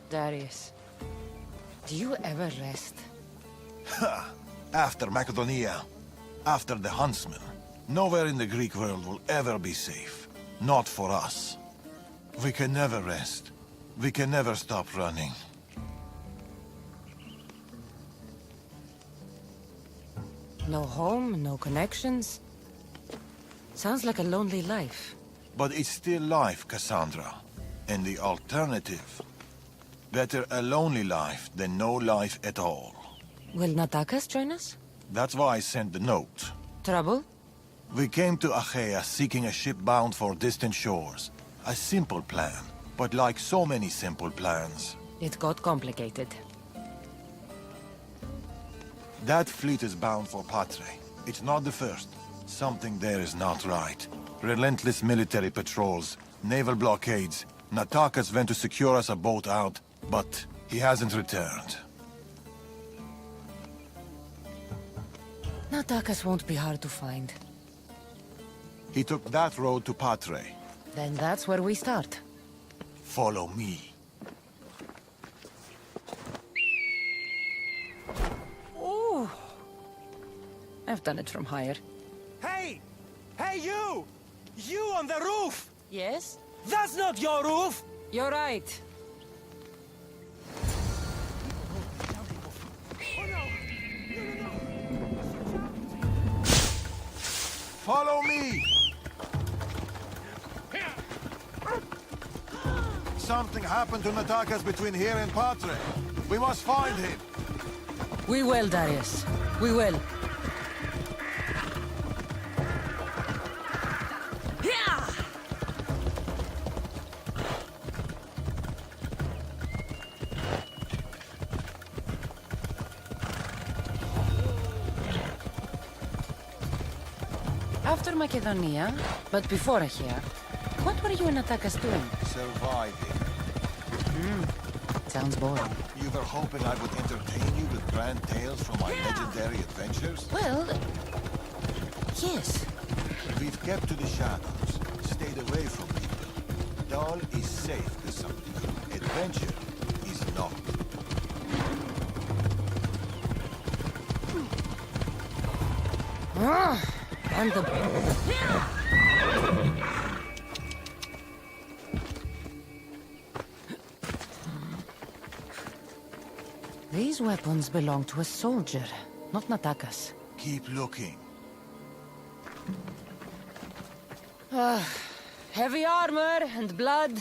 Darius, do you ever rest? After Macedonia, after the Huntsman, nowhere in the Greek world will ever be safe. Not for us. We can never rest. We can never stop running. No home, no connections? Sounds like a lonely life. But it's still life, Cassandra. And the alternative? Better a lonely life than no life at all. Will Natakas join us? That's why I sent the note. Trouble? We came to Achaea seeking a ship bound for distant shores. A simple plan, but like so many simple plans. It got complicated. That fleet is bound for Patre. It's not the first. Something there is not right. Relentless military patrols, naval blockades. Natakas went to secure us a boat out, but he hasn't returned. Natakas won't be hard to find. He took that road to Patre. Then that's where we start. Follow me. Ooh. I've done it from higher. Hey! Hey, you! You on the roof! Yes? That's not your roof! You're right. Follow me! Something happened to Natakas between here and Patre. We must find him. We will, Darius. We will. After Macedonia, but before Achaea, what were you and Natakas doing? Surviving. Sounds boring. You were hoping I would entertain you with grand tales from my legendary adventures? Well, yes. We've kept to the shadows, stayed away from people. Dal is safe to something. Adventure is not. And the... These weapons belong to a soldier, not Natakas. Keep looking. Heavy armor and blood,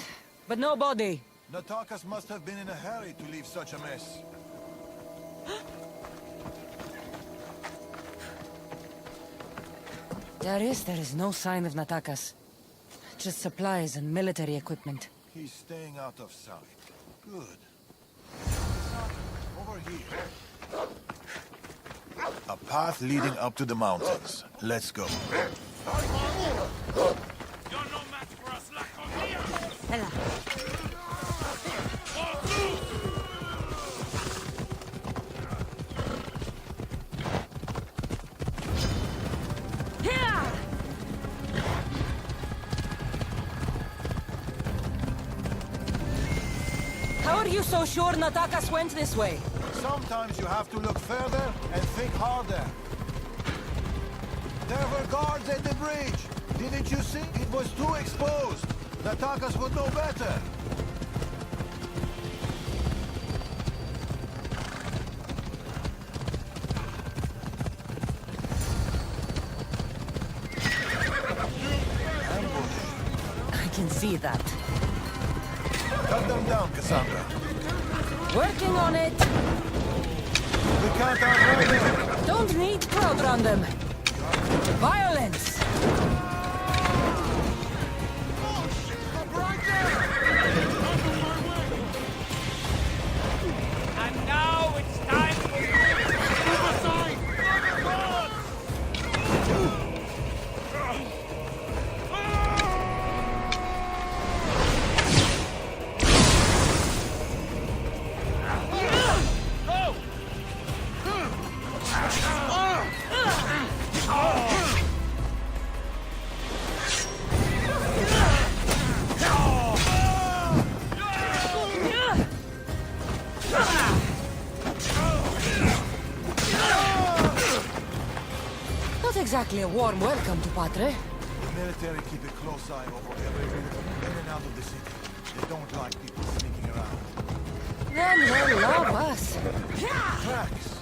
but no body. Natakas must have been in a hurry to leave such a mess. Darius, there is no sign of Natakas. Just supplies and military equipment. He's staying out of sight. Good. Over here. A path leading up to the mountains. Let's go. How are you so sure Natakas went this way? Sometimes you have to look further and think harder. There were guards at the bridge. Didn't you see? It was too exposed. Natakas would know better. I can see that. Cut them down, Cassandra. Working on it. We can't outrun them. Don't need crowd around them. Violence. And now it's time for you to move aside! exactly a warm welcome to Patre. The military keep a close eye over every route in and out of the city. They don't like people sneaking around. Then they'll love us. Tracks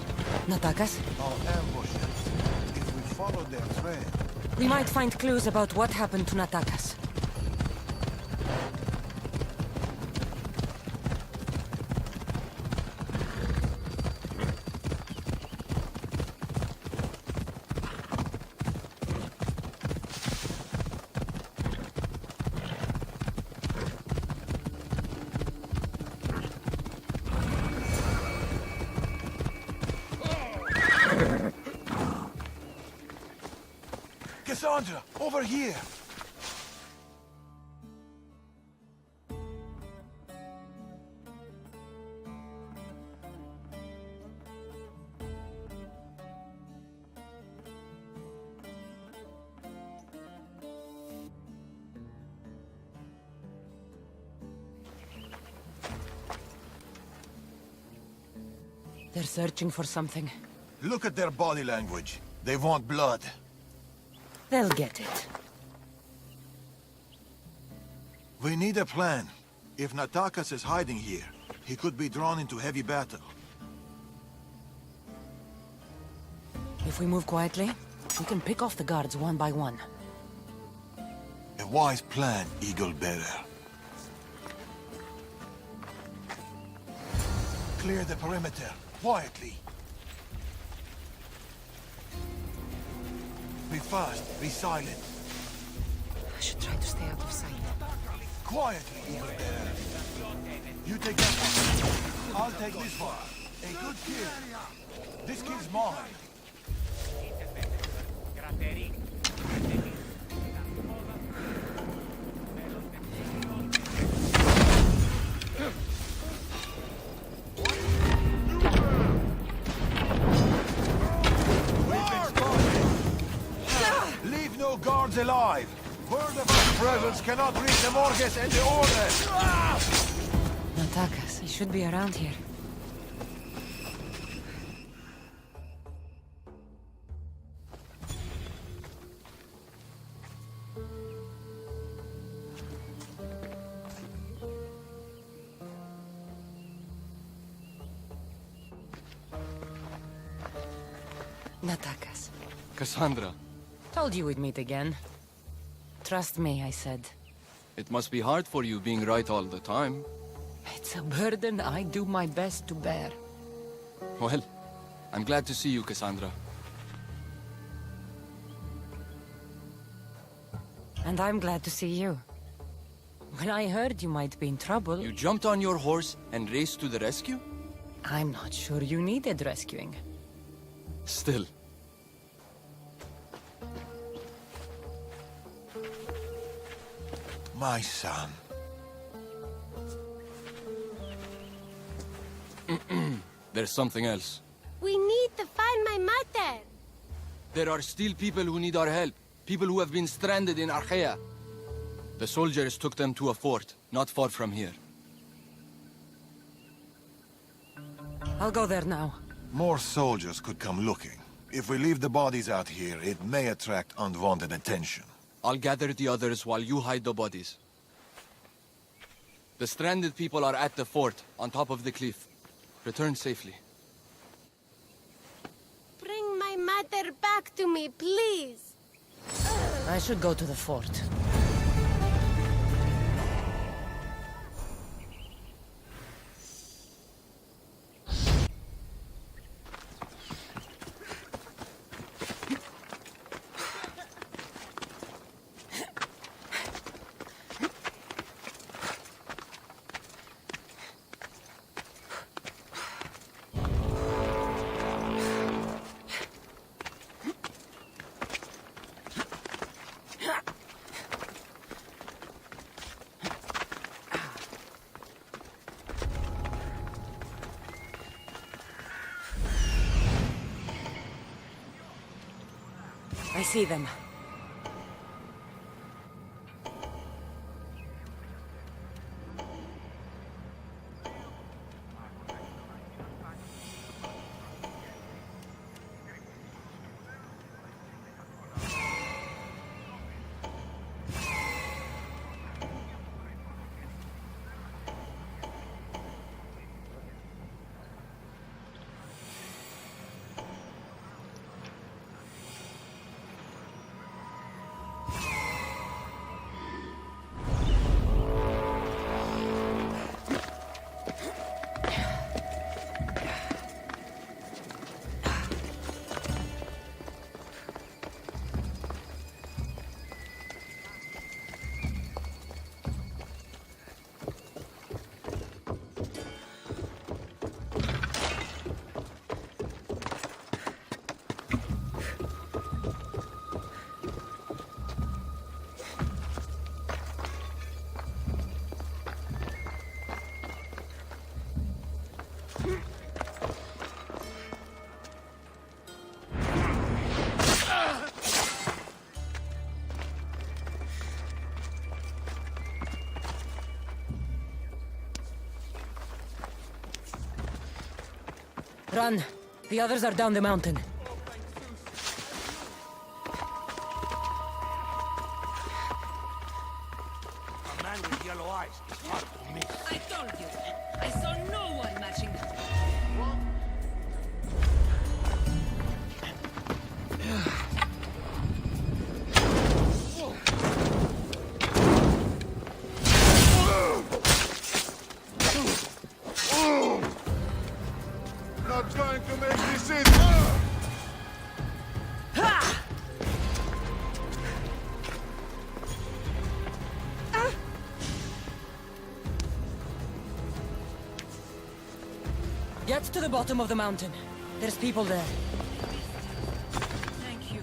Natakas, are ambushes. If we follow their trail, we might find clues about what happened to Natakas. Cassandra, over here! They're searching for something. Look at their body language. They want blood. They'll get it. We need a plan. If Natakas is hiding here, he could be drawn into heavy battle. If we move quietly, we can pick off the guards one by one. A wise plan, Eagle Bearer. Clear the perimeter, quietly. Be fast, be silent. I should try to stay out of sight. Quietly, Eagle Bearer. You take that one. I'll take this one. A good kill. This kill's mine. Leave no guards alive. Word of our presence cannot reach the Morges and the Order. Natakas, he should be around here. Natakas. Cassandra, Told you we'd meet again. Trust me, I said. it must be hard for you being right all the time. It's a burden I do my best to bear. Well, I'm glad to see you, Cassandra. And I'm glad to see you. When I heard you might be in trouble, You jumped on your horse and raced to the rescue? I'm not sure you needed rescuing. Still. My son. There's something else. We need to find my mother. There are still people who need our help. People who have been stranded in Archaea. The soldiers took them to a fort, not far from here. I'll go there now. More soldiers could come looking. If we leave the bodies out here, it may attract unwanted attention. I'll gather the others while you hide the bodies. The stranded people are at the fort, on top of the cliff. Return safely. Bring my mother back to me, please. I should go to the fort. I see them. Run. The others are down the mountain. A man with yellow eyes is hard to miss. I told you. I saw no one matching them. Not going to make this easy! Get to the bottom of the mountain. There's people there. Thank you.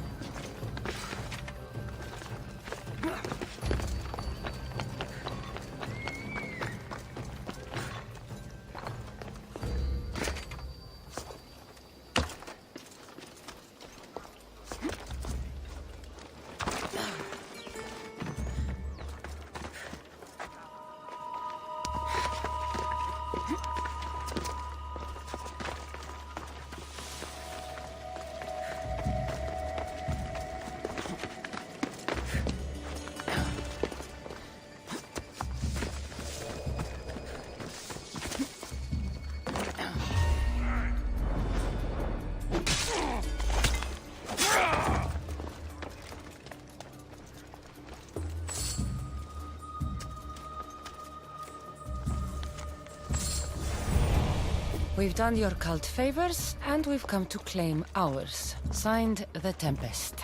We've done your cult favors, and we've come to claim ours. Signed, the Tempest.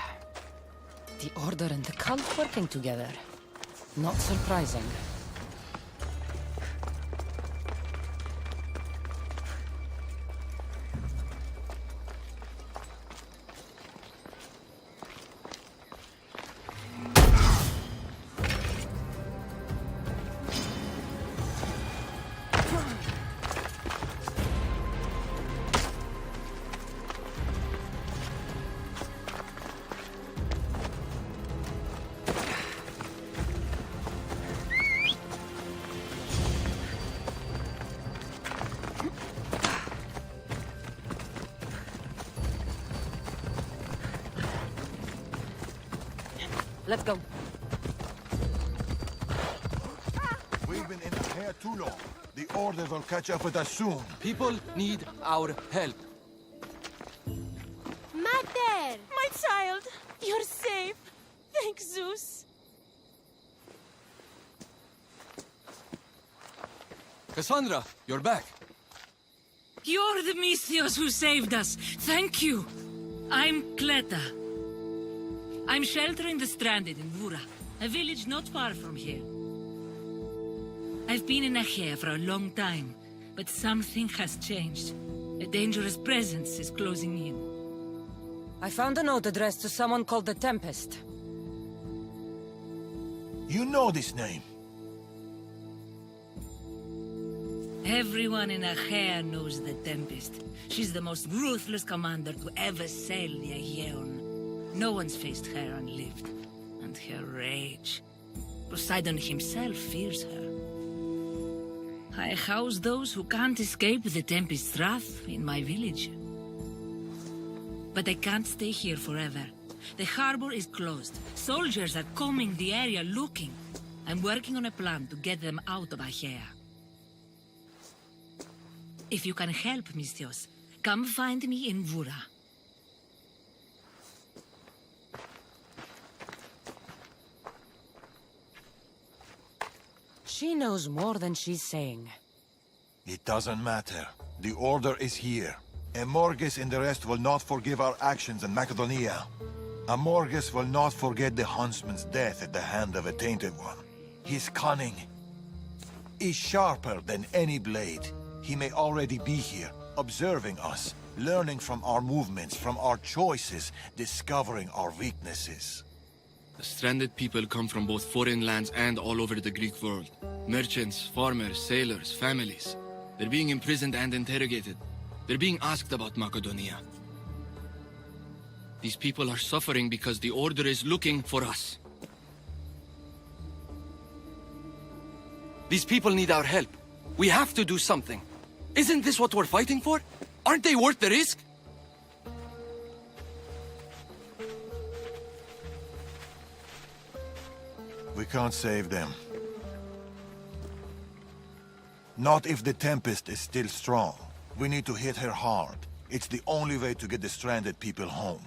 The Order and the cult working together. Not surprising. Let's go. We've been in here too long. The Order will catch up with us soon. People need our help. Mater! My child, you're safe. Thank Zeus. Cassandra, you're back. You're the Misthios who saved us. Thank you. I'm Cleta. I'm sheltering the stranded in Vura, a village not far from here. I've been in Achaea for a long time, but something has changed. A dangerous presence is closing in. I found a note addressed to someone called the Tempest. You know this name. Everyone in Achaea knows the Tempest. She's the most ruthless commander to ever sail the Aegean. No one's faced her unlived. And her rage. Poseidon himself fears her. I house those who can't escape the Tempest's wrath in my village. But I can't stay here forever. The harbor is closed. Soldiers are combing the area looking. I'm working on a plan to get them out of Achaea. If you can help, Misthios, come find me in Vura. She knows more than she's saying. It doesn't matter. The Order is here. Amorges and the rest will not forgive our actions in Macedonia. Amorges will not forget the huntsman's death at the hand of a tainted one. His cunning is sharper than any blade. He may already be here, observing us, learning from our movements, from our choices, discovering our weaknesses. The stranded people come from both foreign lands and all over the Greek world. Merchants, farmers, sailors, families. They're being imprisoned and interrogated. They're being asked about Macedonia. These people are suffering because the Order is looking for us. These people need our help. We have to do something. Isn't this what we're fighting for? Aren't they worth the risk? We can't save them. Not if the Tempest is still strong. We need to hit her hard. It's the only way to get the stranded people home.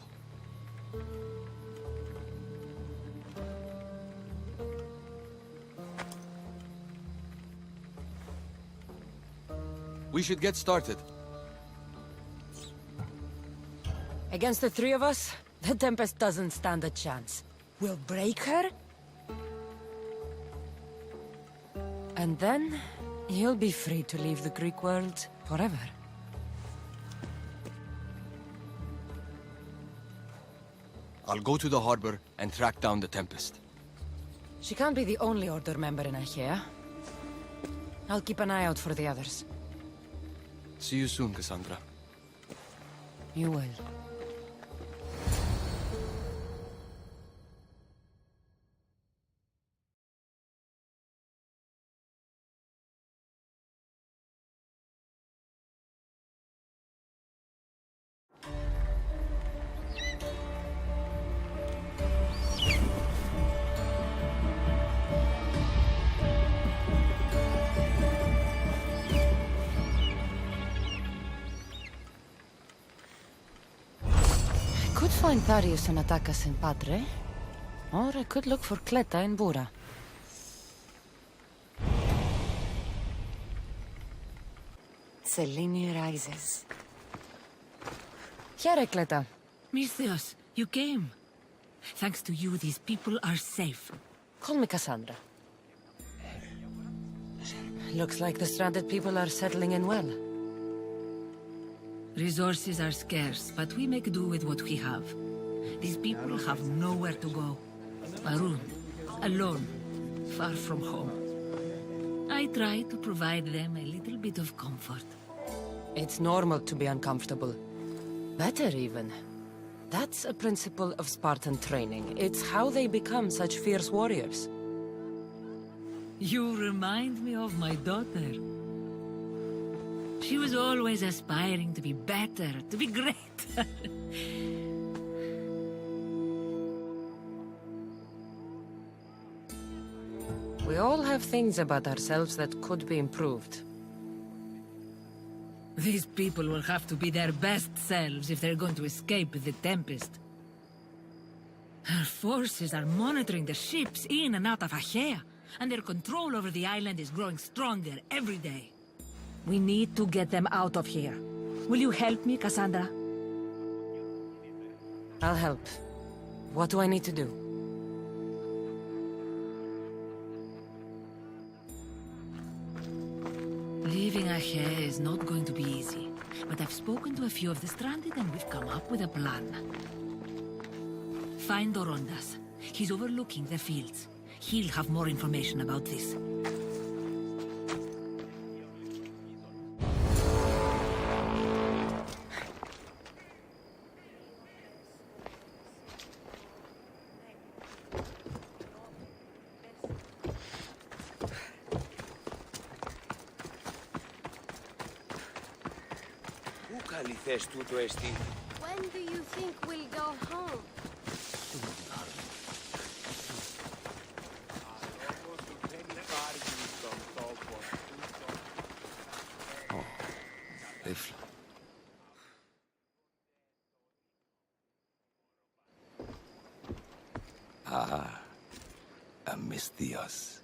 We should get started. Against the three of us, the Tempest doesn't stand a chance. We'll break her, and then you'll be free to leave the Greek world forever. I'll go to the harbor and track down the Tempest. She can't be the only Order member in Achaea. I'll keep an eye out for the others. See you soon, Cassandra. You will. I could find Darius and attack us in Patre, or I could look for Cleta in Bura. Selene rises. Here, Cleta. Misthios, you came. Thanks to you, these people are safe. Call me Cassandra. Looks like the stranded people are settling in well. Resources are scarce, but we make do with what we have. These people have nowhere to go. Marooned, alone, far from home. I try to provide them a little bit of comfort. It's normal to be uncomfortable. Better even. That's a principle of Spartan training. It's how they become such fierce warriors. You remind me of my daughter. She was always aspiring to be better, to be great. We all have things about ourselves that could be improved. These people will have to be their best selves if they're going to escape the Tempest. Our forces are monitoring the ships in and out of Achaea, and their control over the island is growing stronger every day. We need to get them out of here. Will you help me, Cassandra? I'll help. What do I need to do? Leaving Achaea is not going to be easy, but I've spoken to a few of the stranded and we've come up with a plan. Find Dorondas. He's overlooking the fields. He'll have more information about this. When do you think we'll go home? Misthios,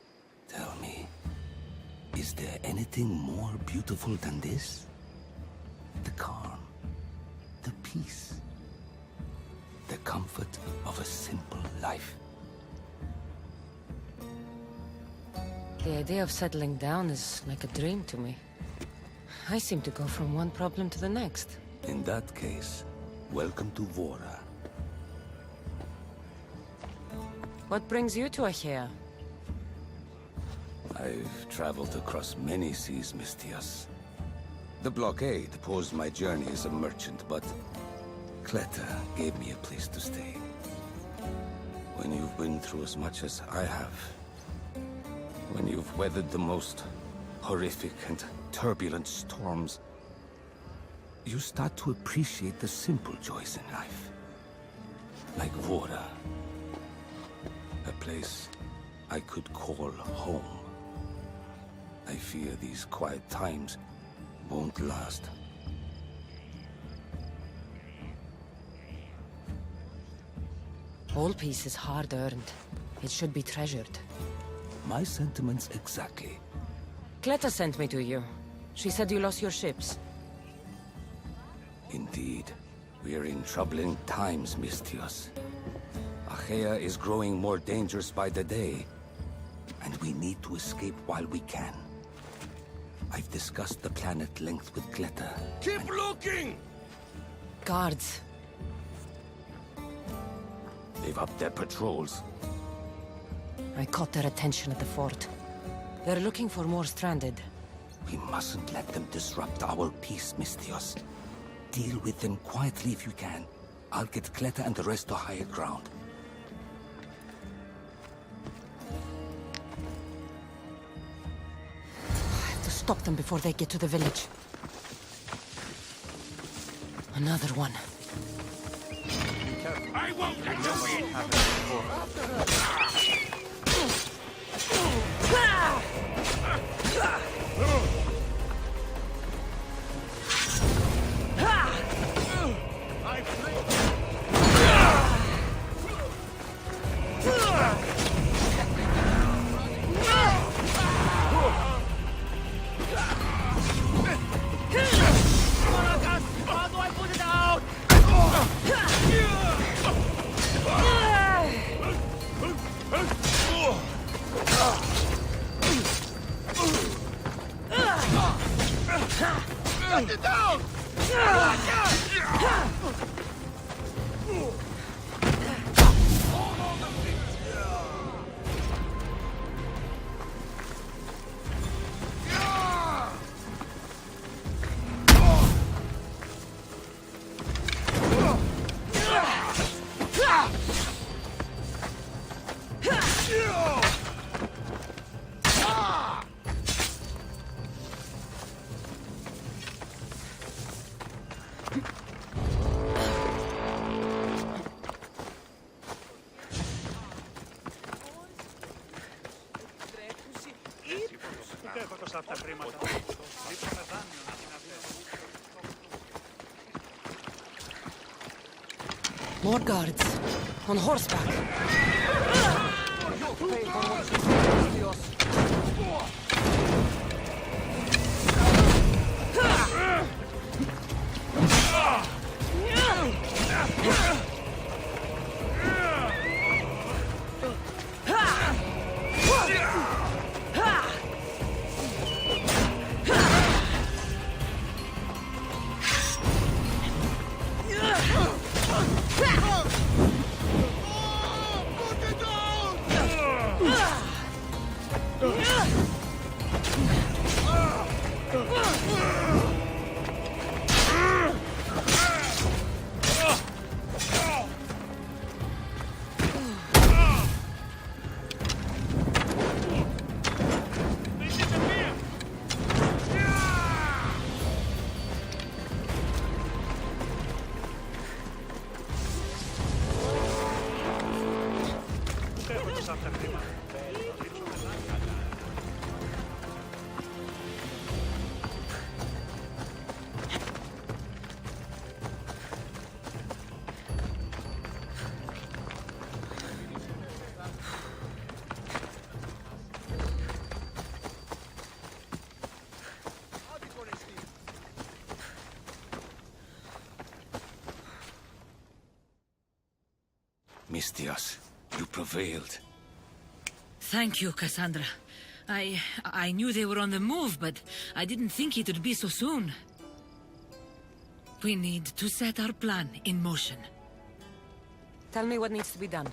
tell me, is there anything more beautiful than this? The calm, the peace, the comfort of a simple life. The idea of settling down is like a dream to me. I seem to go from one problem to the next. In that case, welcome to Vora. What brings you to Achaea? I've traveled across many seas, Misthios. The blockade posed my journey as a merchant, but Cleta gave me a place to stay. When you've been through as much as I have, when you've weathered the most horrific and turbulent storms, you start to appreciate the simple joys in life. Like Vora. A place I could call home. I fear these quiet times won't last. All peace is hard-earned. It should be treasured. My sentiments exactly. Cleta sent me to you. She said you lost your ships. Indeed. We're in troubling times, Mistios. Achaea is growing more dangerous by the day, and we need to escape while we can. I've discussed the plan at length with Cleta. Keep looking! Guards. They've upped their patrols. I caught their attention at the fort. They're looking for more stranded. We mustn't let them disrupt our peace, Mistios. Deal with them quietly if you can. I'll get Cleta and the rest to higher ground. I have to stop them before they get to the village. Another one. I won't let you win! More guards. On horseback. Mistios, you prevailed. Thank you, Cassandra. I knew they were on the move, but I didn't think it would be so soon. We need to set our plan in motion. Tell me what needs to be done.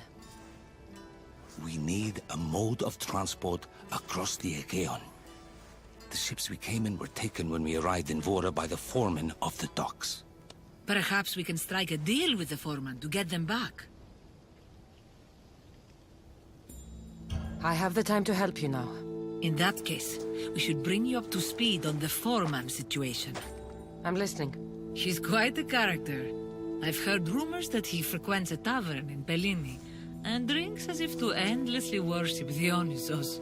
We need a mode of transport across the Aegean. The ships we came in were taken when we arrived in Vora by the foreman of the docks. Perhaps we can strike a deal with the foreman to get them back. I have the time to help you now. In that case, we should bring you up to speed on the foreman situation. I'm listening. He's quite a character. I've heard rumors that he frequents a tavern in Bellini and drinks as if to endlessly worship Dionysos.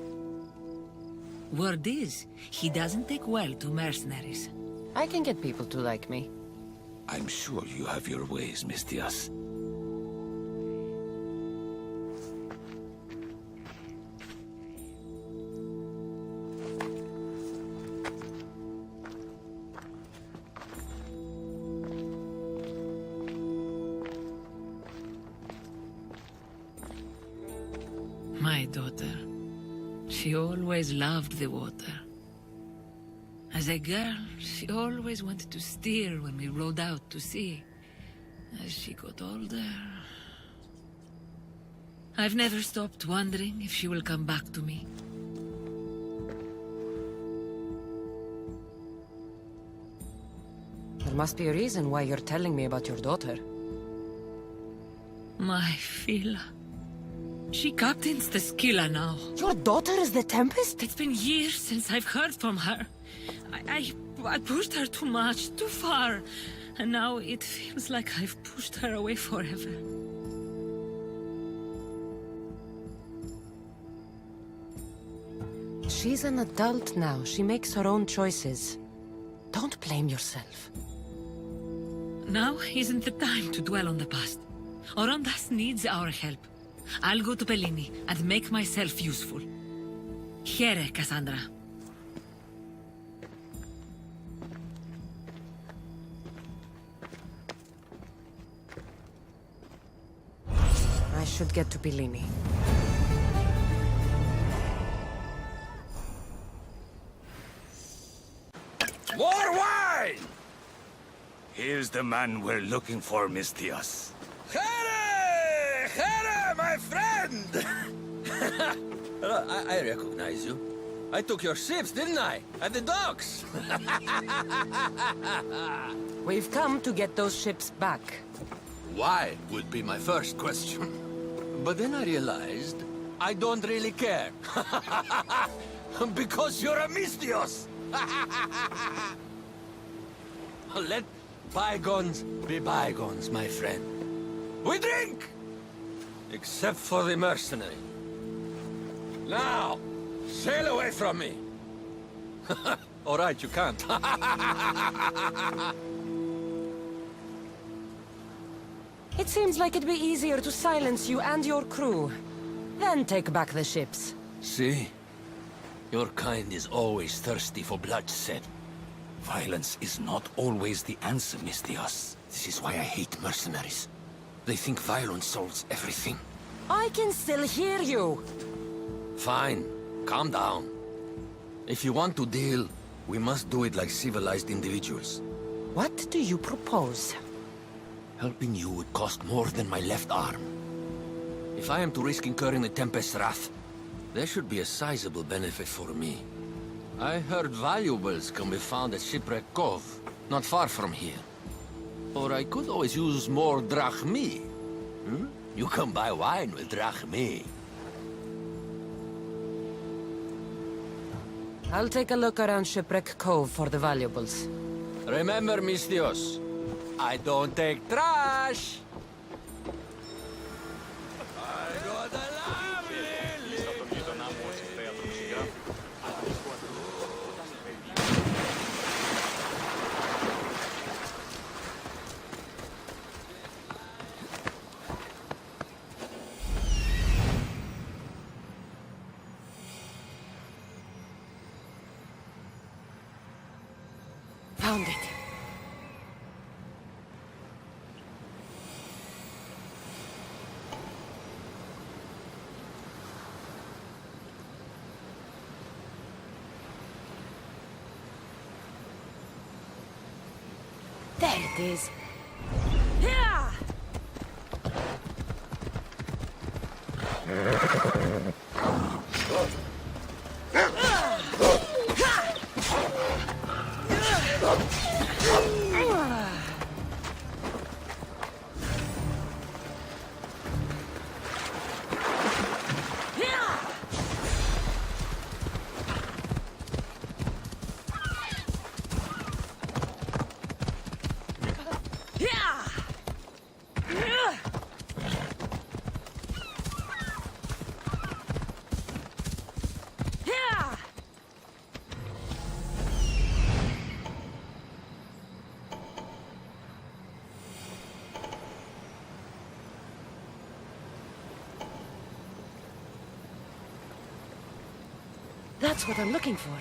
Word is, he doesn't take well to mercenaries. I can get people to like me. I'm sure you have your ways, Mistias. My daughter. She always loved the water. As a girl, she always wanted to steer when we rode out to sea. As she got older... I've never stopped wondering if she will come back to me. There must be a reason why you're telling me about your daughter. My Fila. She captains the Skilla now. Your daughter is the Tempest? It's been years since I've heard from her. I pushed her too much, too far. And now it feels like I've pushed her away forever. She's an adult now. She makes her own choices. Don't blame yourself. Now isn't the time to dwell on the past. Orondas needs our help. I'll go to Bellini and make myself useful. Here, Cassandra. I should get to Bellini. More wine! Here's the man we're looking for, Mistias. Here! Here, my friend! I recognize you. I took your ships, didn't I? At the docks! We've come to get those ships back. Why would be my first question. But then I realized I don't really care. Because you're a Mistios! Let bygones be bygones, my friend. We drink! Except for the mercenary. Now, sail away from me. All right, you can't. It seems like it'd be easier to silence you and your crew. Then take back the ships. See? Your kind is always thirsty for bloodshed. Violence is not always the answer, Mistias. This is why I hate mercenaries. They think violence solves everything. I can still hear you. Fine. Calm down. If you want to deal, we must do it like civilized individuals. What do you propose? Helping you would cost more than my left arm. If I am to risk incurring the Tempest's wrath, there should be a sizable benefit for me. I heard valuables can be found at Shipwreck Cove, not far from here. Or I could always use more drachmi. Hmm? You can buy wine with drachmi. I'll take a look around Shipwreck Cove for the valuables. Remember, Mistios, I don't take trash! I got a Found it. There it is. Yeah! That's what I'm looking for.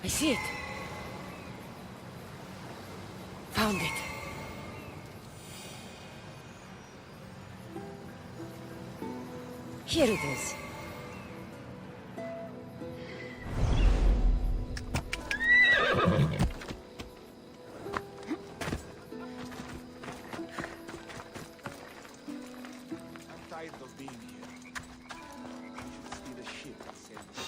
I see it. Found it. Here it is. I'm tired of being here. We should steal a ship and sail the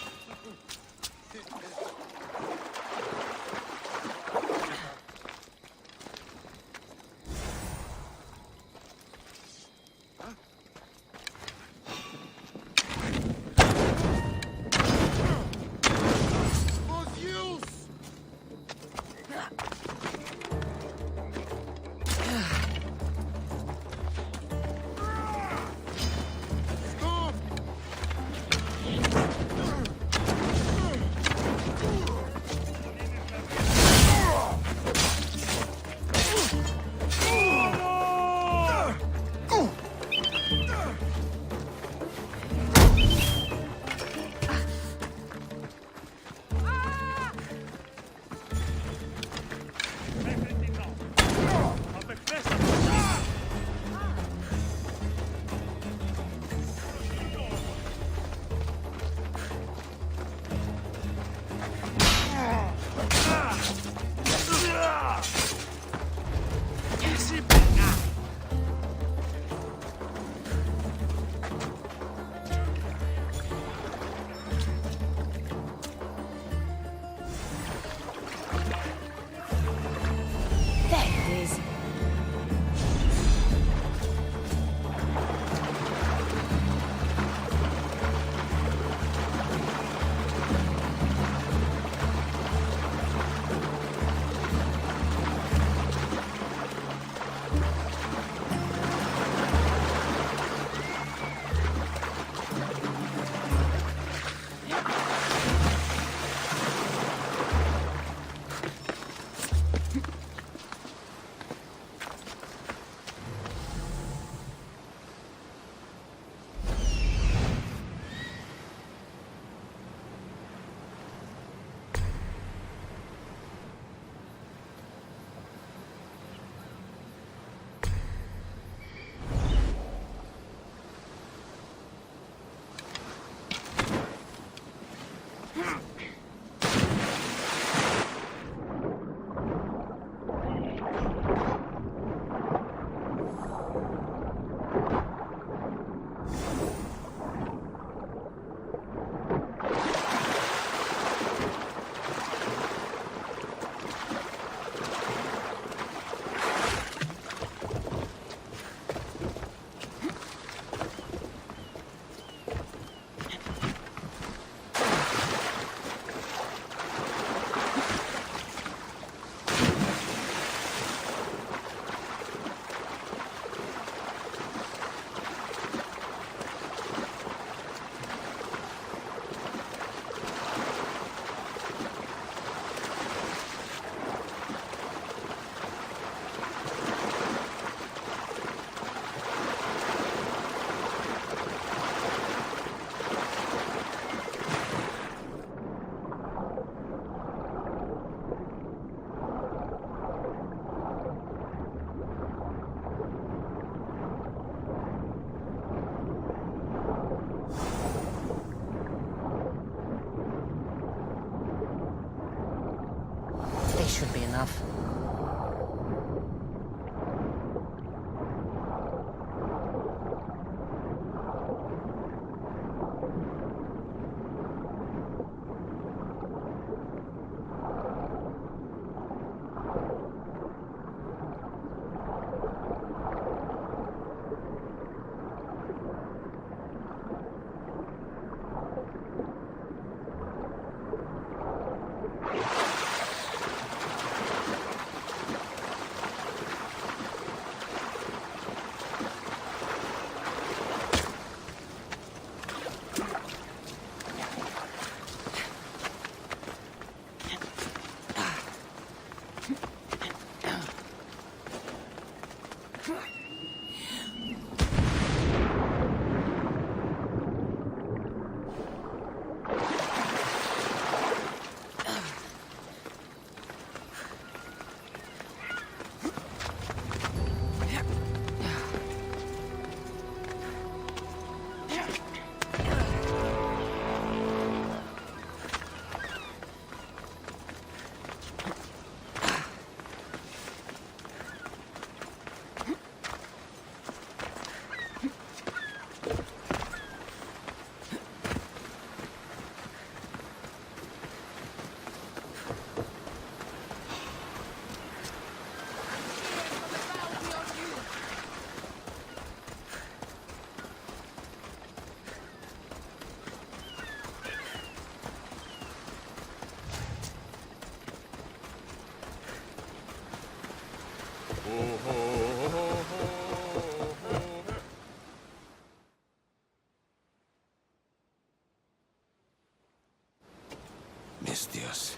Mistios,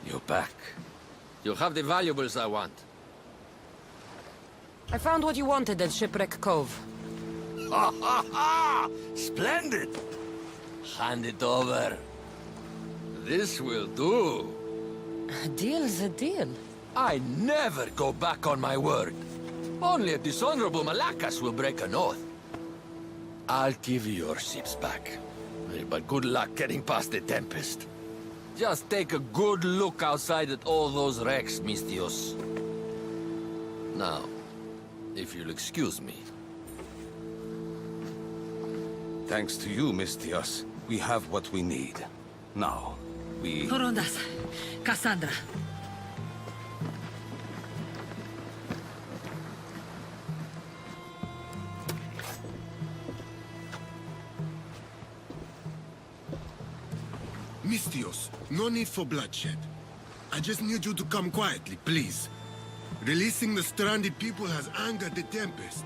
you're back. You have the valuables I want. I found what you wanted at Shipwreck Cove. Ha ha ha! Splendid! Hand it over. This will do. A deal's a deal. I never go back on my word. Only a dishonorable Malakas will break an oath. I'll give you your ships back. But good luck getting past the Tempest. Just take a good look outside at all those wrecks, Mistios. Now, if you'll excuse me. Thanks to you, Mistios, we have what we need. Now, we... Horondas, Cassandra. Mistios, no need for bloodshed. I just need you to come quietly, please. Releasing the stranded people has angered the Tempest.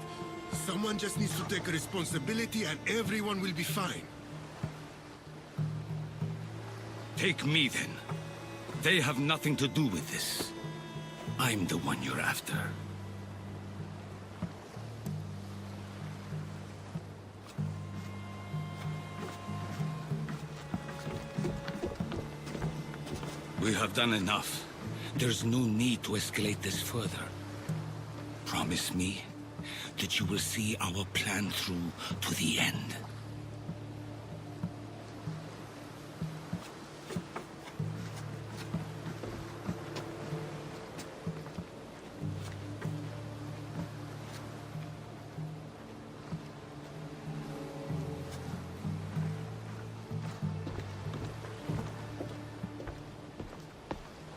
Someone just needs to take responsibility and everyone will be fine. Take me, then. They have nothing to do with this. I'm the one you're after. We have done enough. There's no need to escalate this further. Promise me that you will see our plan through to the end.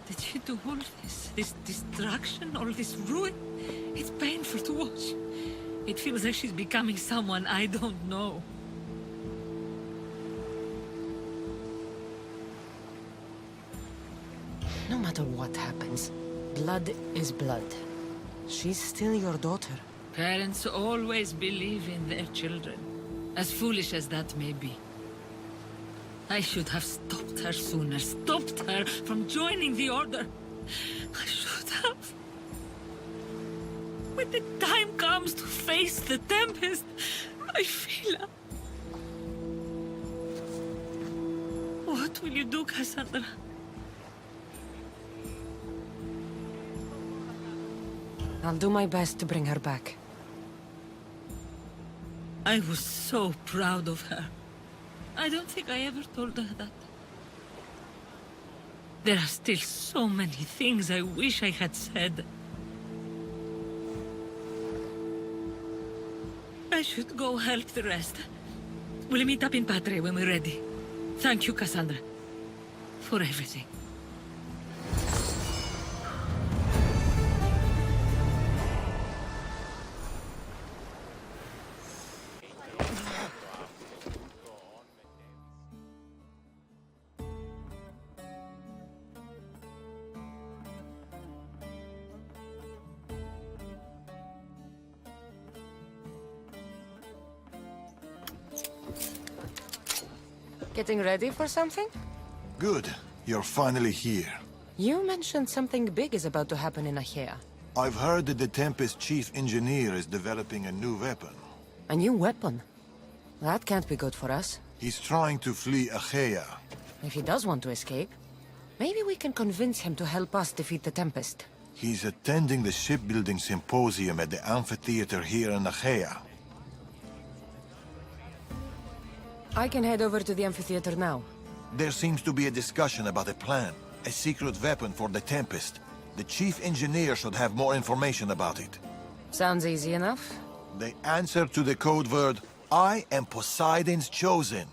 Did you do all this? This destruction, all this ruin? It's painful to watch. It feels like she's becoming someone I don't know. No matter what happens, blood is blood. She's still your daughter. Parents always believe in their children, as foolish as that may be. I should have stopped her sooner, stopped her from joining the Order. I should have. When the time comes to face the Tempest, I feel... What will you do, Cassandra? I'll do my best to bring her back. I was so proud of her. I don't think I ever told her that. There are still so many things I wish I had said. I should go help the rest. We'll meet up in Patre when we're ready. Thank you, Cassandra, for everything. Getting ready for something? Good. You're finally here. You mentioned something big is about to happen in Achaea. I've heard that the Tempest chief engineer is developing a new weapon. A new weapon? That can't be good for us. He's trying to flee Achaea. If he does want to escape, maybe we can convince him to help us defeat the Tempest. He's attending the shipbuilding symposium at the amphitheater here in Achaea. I can head over to the amphitheater now. There seems to be a discussion about a plan. A secret weapon for the Tempest. The chief engineer should have more information about it. Sounds easy enough. The answer to the code word, I am Poseidon's chosen.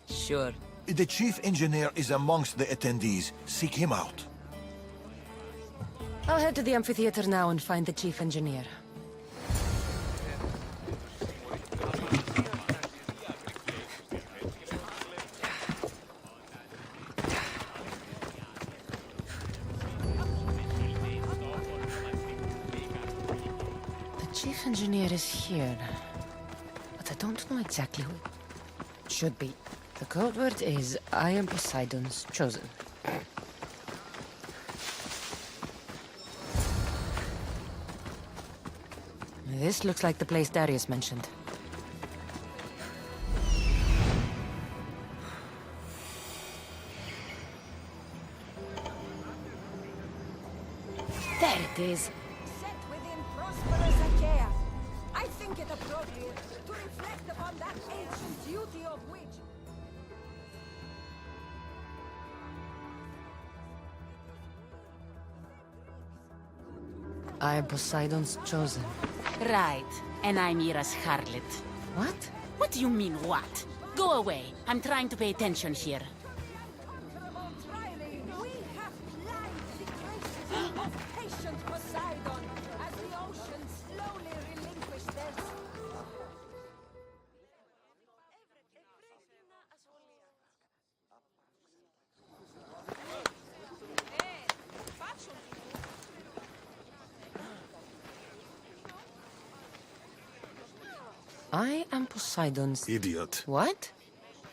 Sure. The chief engineer is amongst the attendees. Seek him out. I'll head to the amphitheater now and find the chief engineer. chief engineer is here, but I don't know exactly who it should be. The code word is I am Poseidon's chosen. This looks like the place Darius mentioned. There it is. Set within prosperous Achaea. I think it appropriate to reflect upon that ancient duty of which... I am Poseidon's chosen. Right. And I'm Mira's harlot. What? What do you mean, what? Go away. I'm trying to pay attention here. We have plied the graces of patient Poseidon as the ocean slowly relinquished their... I am Poseidon's... Idiot. What?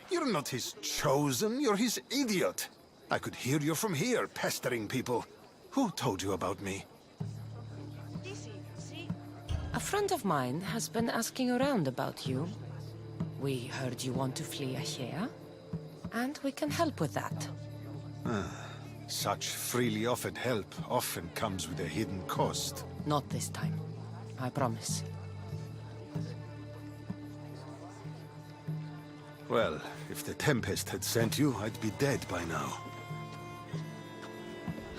You're not his chosen, you're his idiot. I could hear you from here, pestering people. Who told you about me? A friend of mine has been asking around about you. We heard you want to flee Achaea, and we can help with that. Such freely offered help often comes with a hidden cost. Not this time. I promise. Well, if the Tempest had sent you, I'd be dead by now.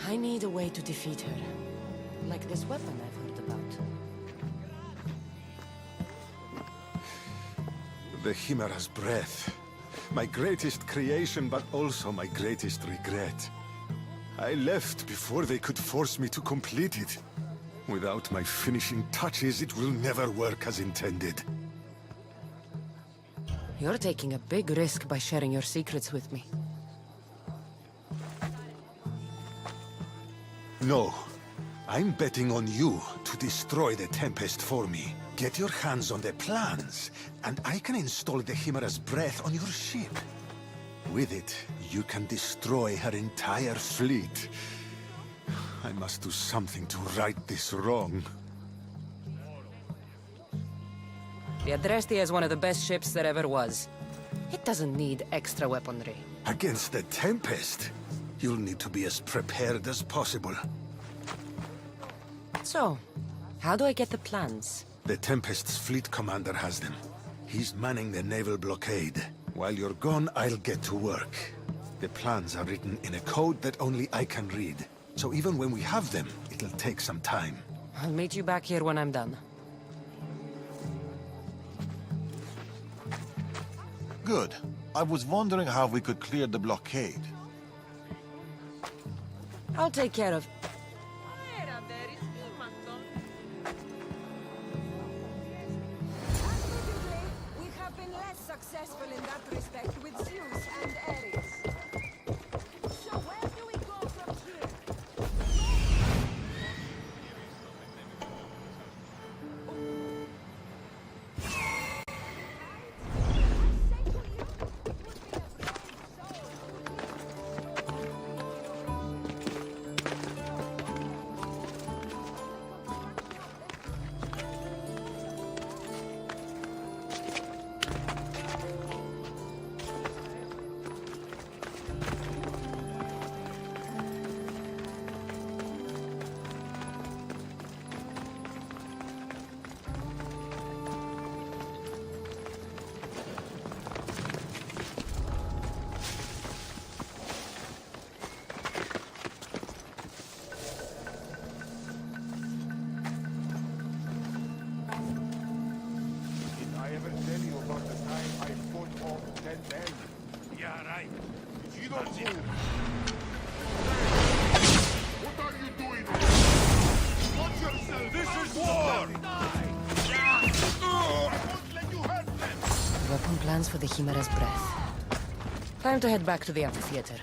I need a way to defeat her. Like this weapon I've heard about. The Chimera's breath. My greatest creation, but also my greatest regret. I left before they could force me to complete it. Without my finishing touches, it will never work as intended. You're taking a big risk by sharing your secrets with me. No. I'm betting on you to destroy the Tempest for me. Get your hands on the plans, and I can install the Chimera's breath on your ship. With it, you can destroy her entire fleet. I must do something to right this wrong. The Adrestia is one of the best ships there ever was. It doesn't need extra weaponry. Against the Tempest, you'll need to be as prepared as possible. So, how do I get the plans? The Tempest's fleet commander has them. He's manning the naval blockade. While you're gone, I'll get to work. The plans are written in a code that only I can read. So even when we have them, it'll take some time. I'll meet you back here when I'm done. Good. I was wondering how we could clear the blockade. I'll take care of... Admittedly, we have been less successful in that respect with Zeus and Ares. So where do we go from here? Weapon plans for the Chimera's breath. Time to head back to the amphitheater.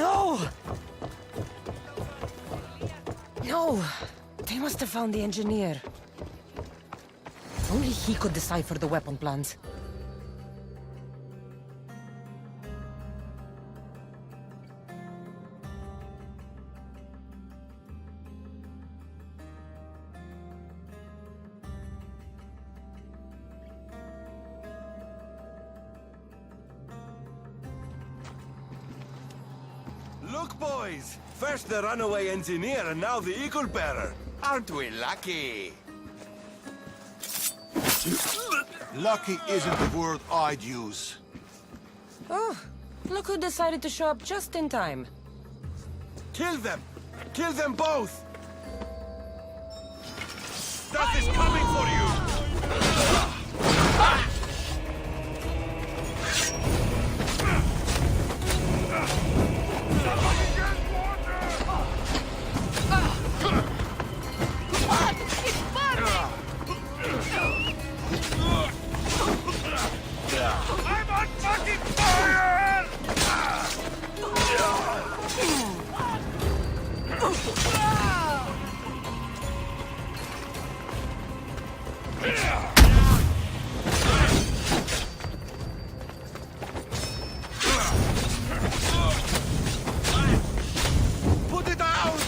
No! No! They must have found the engineer. Only he could decipher the weapon plans. Look, boys! First the runaway engineer and now the eagle bearer. Aren't we lucky? Lucky isn't the word I'd use. Oh, look who decided to show up just in time. Kill them! Kill them both! Death is coming for you! I'm on fucking fire! Put it out!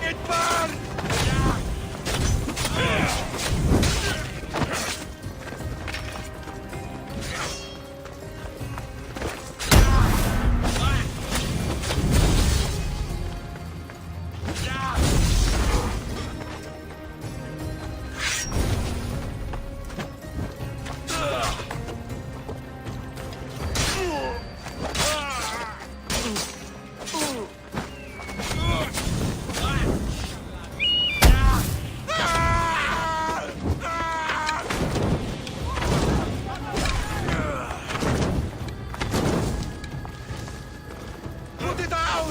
It burned! Put it out!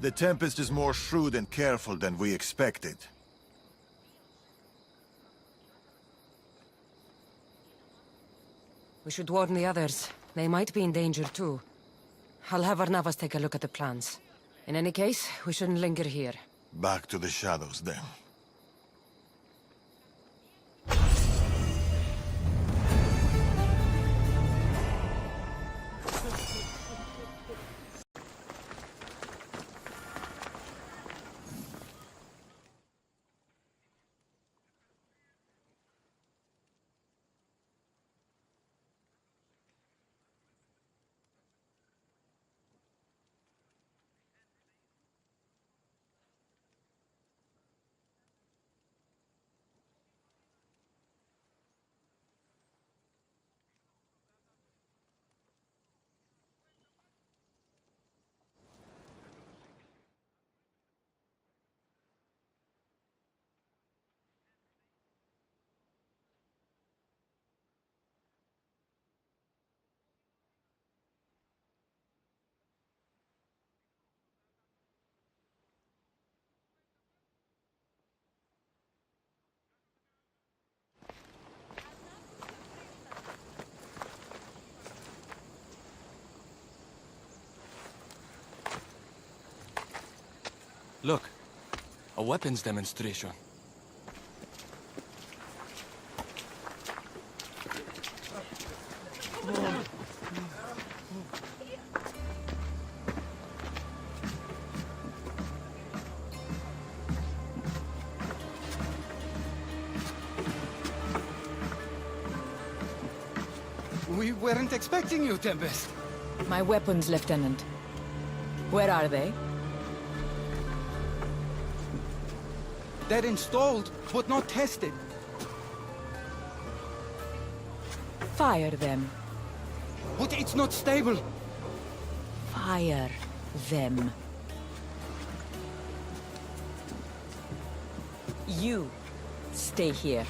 The Tempest is more shrewd and careful than we expected. We should warn the others. They might be in danger too. I'll have Arnavas take a look at the plans. In any case, we shouldn't linger here. Back to the shadows, then. Look, a weapons demonstration. We weren't expecting you, Tempest. My weapons, Lieutenant. Where are they? They're installed, but not tested. Fire them. But it's not stable. Fire them. You stay here.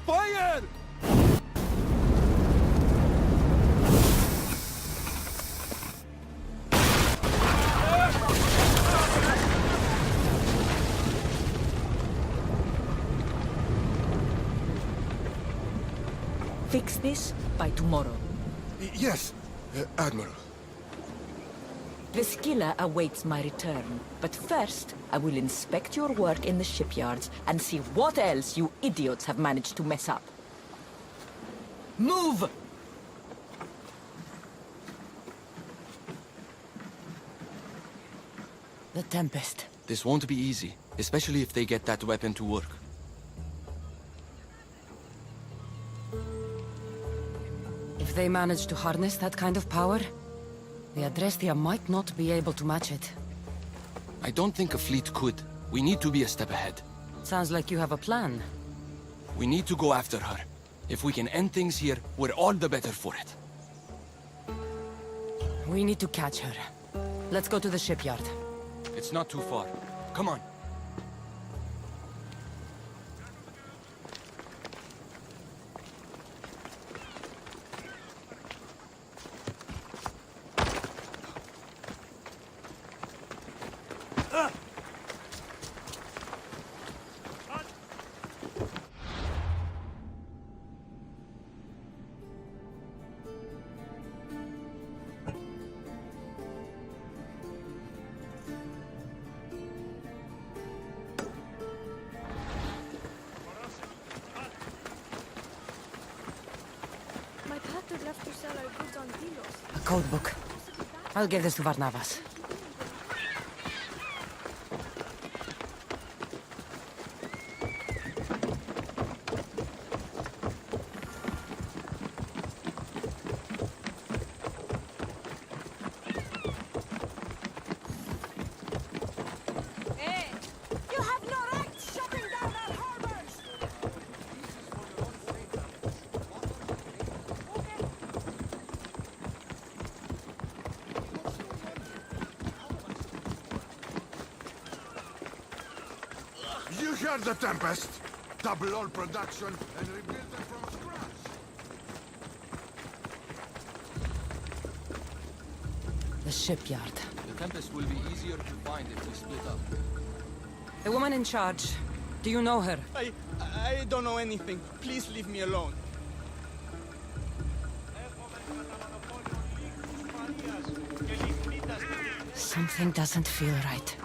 Fire! Fix this by tomorrow. Yes, Admiral. The skiller awaits my return. But first, I will inspect your work in the shipyards and see what else you idiots have managed to mess up. Move! The Tempest. This won't be easy, especially if they get that weapon to work. If they manage to harness that kind of power, the Adrestia might not be able to match it. I don't think a fleet could. We need to be a step ahead. Sounds like you have a plan. We need to go after her. If we can end things here, we're all the better for it. We need to catch her. Let's go to the shipyard. It's not too far. Come on. My pater left to sell our goods on Delos. A code book. I'll give this to Varnavas. Hey! You have no right shutting down our harbors! You heard the Tempest. Double all production and rebuild them from scratch. The shipyard. The Tempest will be easier to find if we split up. The woman in charge. Do you know her? I don't know anything. Please leave me alone. Something doesn't feel right.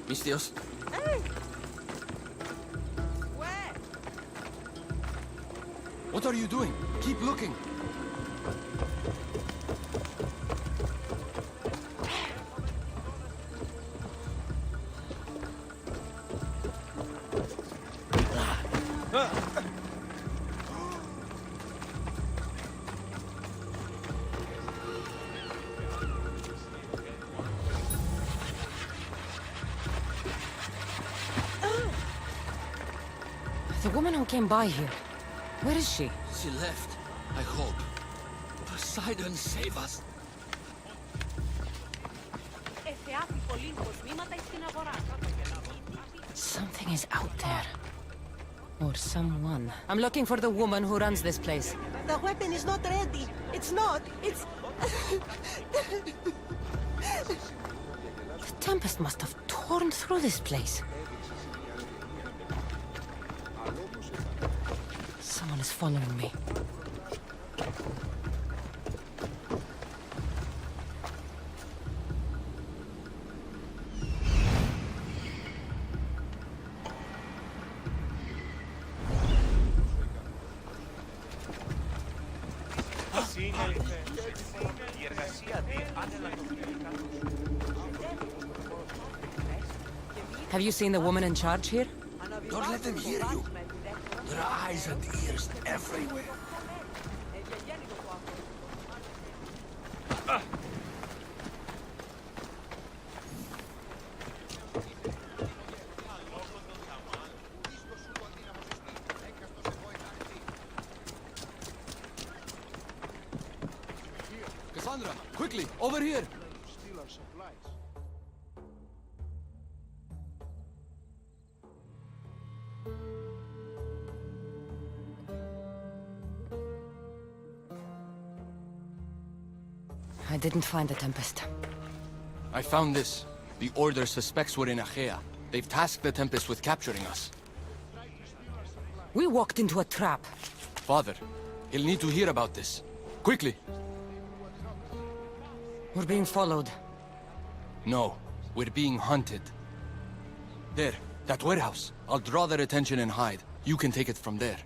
Mistios? Hey! Where? What are you doing? Keep looking. The woman who came by here. Where is she? She left, I hope. Poseidon, save us. Something is out there. Or someone. I'm looking for the woman who runs this place. The weapon is not ready. It's not. It's... The Tempest must have torn through this place. Someone is following me. Have you seen the woman in charge here? Don't let them hear you. There are eyes and ears everywhere. Cassandra, quickly, over here! I didn't find the Tempest. I found this. The Order suspects we're in Achaea. They've tasked the Tempest with capturing us. We walked into a trap. Father, he'll need to hear about this. Quickly! We're being followed. No, we're being hunted. There, that warehouse. I'll draw their attention and hide. You can take it from there.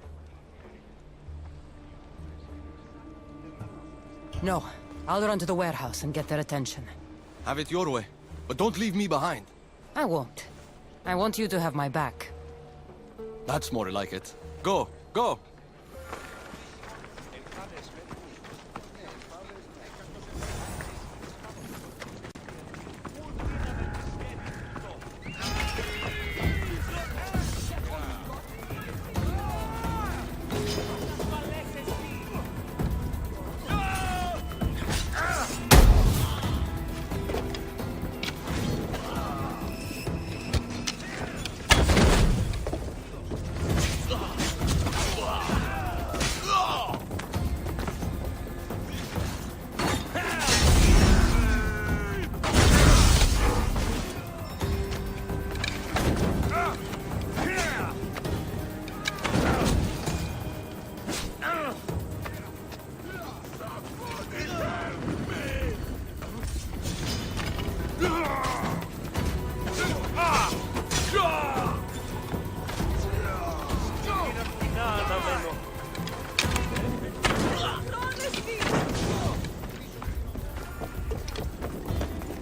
No, I'll run to the warehouse and get their attention. Have it your way, but don't leave me behind. I won't. I want you to have my back. That's more like it. Go, go!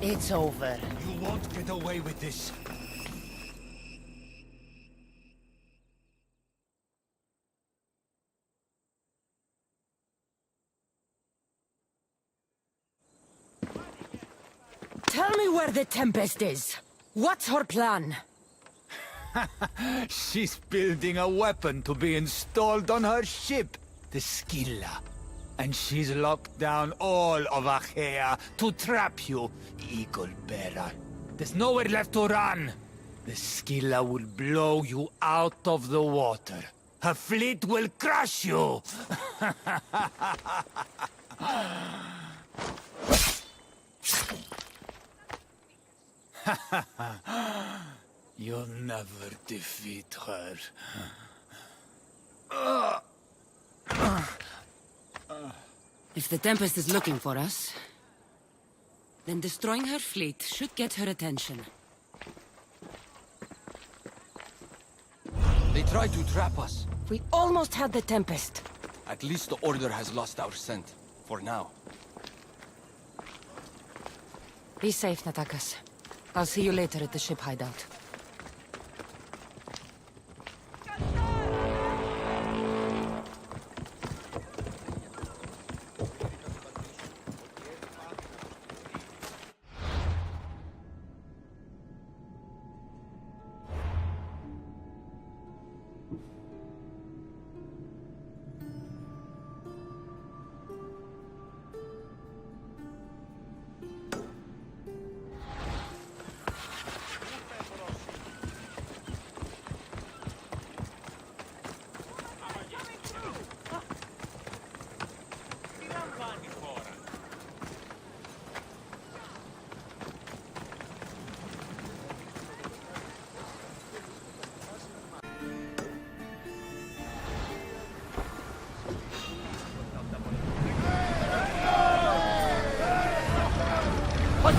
It's over. You won't get away with this. Tell me where the Tempest is. What's her plan? She's building a weapon to be installed on her ship, the Scylla. And she's locked down all of Achaea to trap you, Eagle Bearer. There's nowhere left to run. The Scylla will blow you out of the water. Her fleet will crush you. You'll never defeat her. If the Tempest is looking for us, then destroying her fleet should get her attention. They tried to trap us. We almost had the Tempest. At least the Order has lost our scent. For now. Be safe, Natakas. I'll see you later at the ship hideout.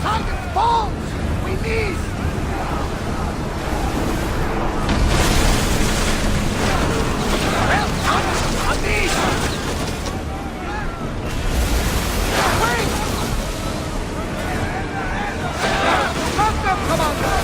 Target falls! We need! On these! Wait! Have them, Commander!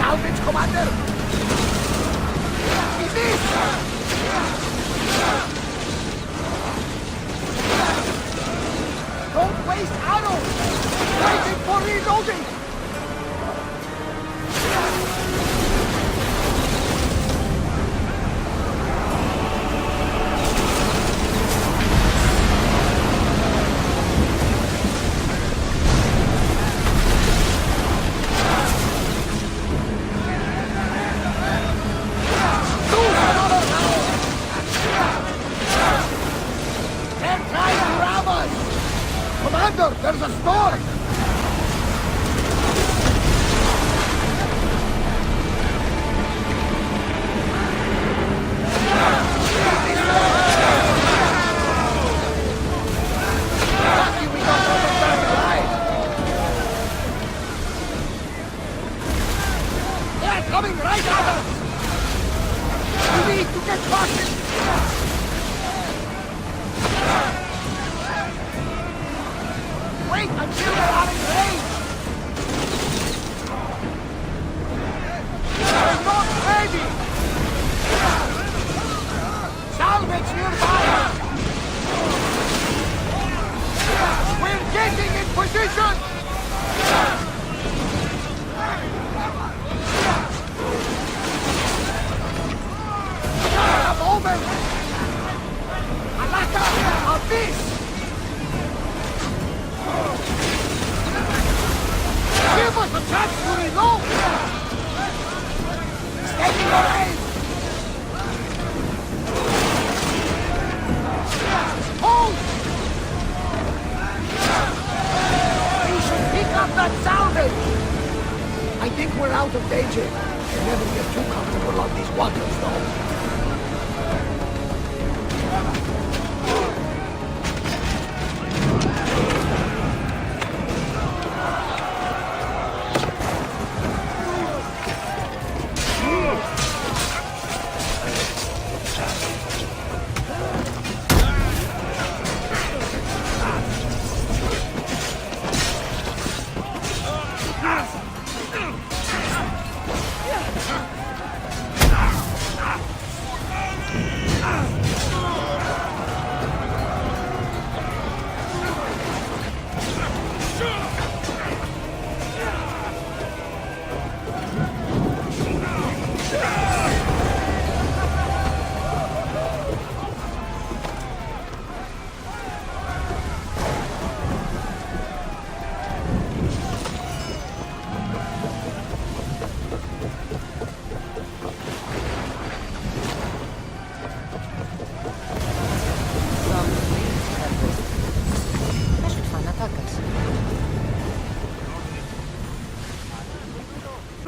salvage, Commander! We missed! Don't waste arrows! Waiting for reloading! Commander, there's a storm! Lucky we got overturned alive! They're coming right at us! We need to get cautious! Wait until they are in range! They're not ready! Salvage nearby! We're getting in position! A moment! Alaka! A miss! Give us a chance to reload! Steady your aim! Hold! We should pick up that salvage! I think we're out of danger. Can never get too comfortable on these waters, though.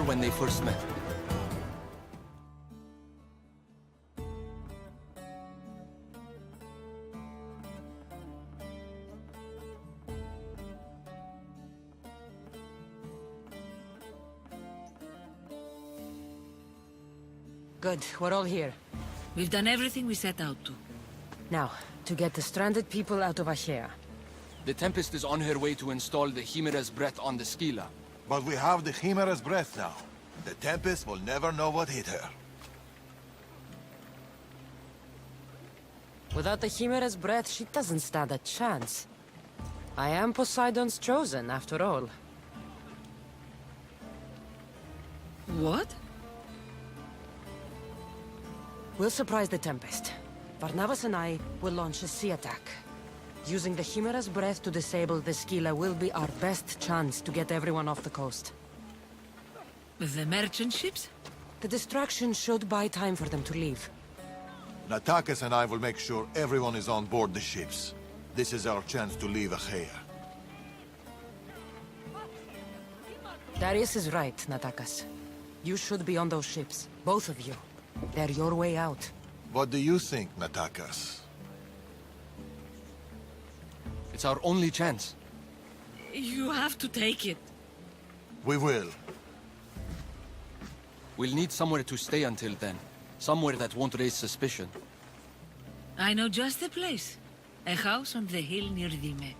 When they first met. Good, we're all here. We've done everything we set out to. Now, to get the stranded people out of Achaea. The Tempest is on her way to install the Chimera's breath on the Scylla. But we have the Chimera's breath now. The Tempest will never know what hit her. Without the Chimera's breath, she doesn't stand a chance. I am Poseidon's chosen, after all. What? We'll surprise the Tempest. Barnabas and I will launch a sea attack. Using the Chimera's breath to disable the Scylla will be our best chance to get everyone off the coast. The merchant ships? The distraction should buy time for them to leave. Natakas and I will make sure everyone is on board the ships. This is our chance to leave Achaea. Darius is right, Natakas. You should be on those ships. Both of you. They're your way out. What do you think, Natakas? It's our only chance. You have to take it. We will. We'll need somewhere to stay until then. Somewhere that won't raise suspicion. I know just the place. A house on the hill near Dime.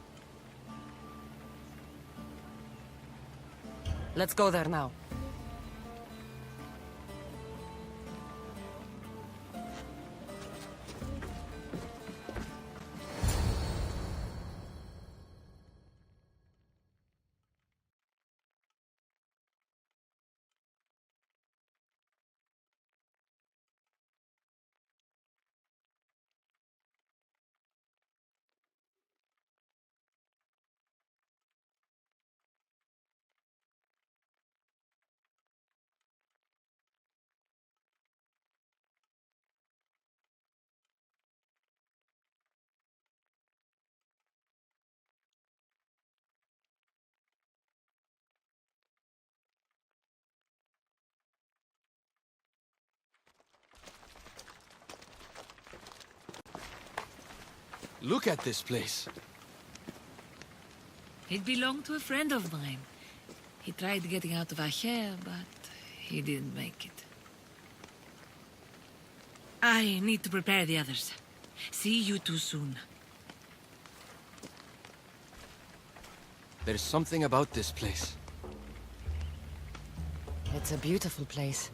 Let's go there now. Look at this place. It belonged to a friend of mine. He tried getting out of Acher, but he didn't make it. I need to prepare the others. See you two soon. There's something about this place. It's a beautiful place.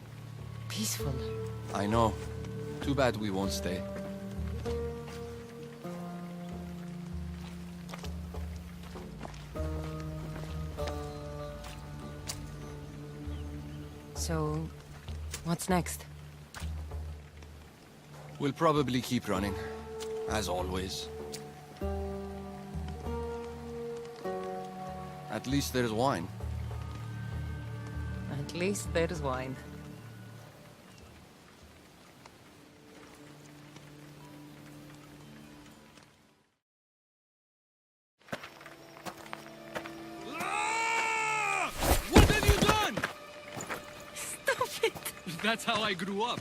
Peaceful. I know. Too bad we won't stay. So, what's next? We'll probably keep running, as always. At least there's wine. At least there's wine. What have you done? Stop it! That's how I grew up.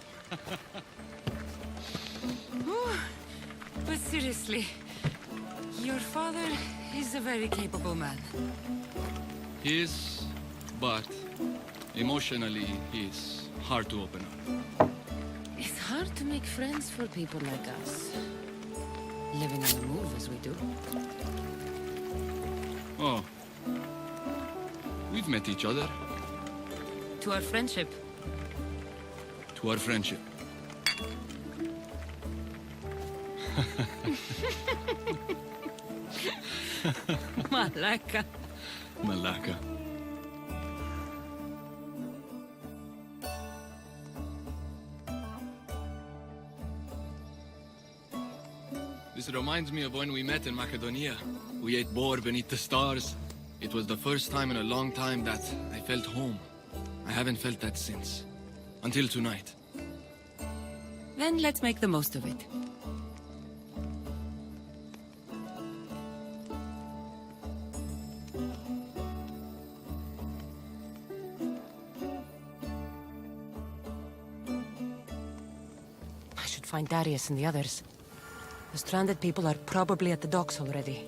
But seriously, your father is a very capable man. He is, but emotionally, he's hard to open up. It's hard to make friends for people like us. Living on the move as we do. Oh. We've met each other. To our friendship. To our friendship. Malaka. Malaka. This reminds me of when we met in Macedonia. We ate boar beneath the stars. It was the first time in a long time that I felt home. I haven't felt that since. Until tonight. Then let's make the most of it. I should find Darius and the others. The stranded people are probably at the docks already.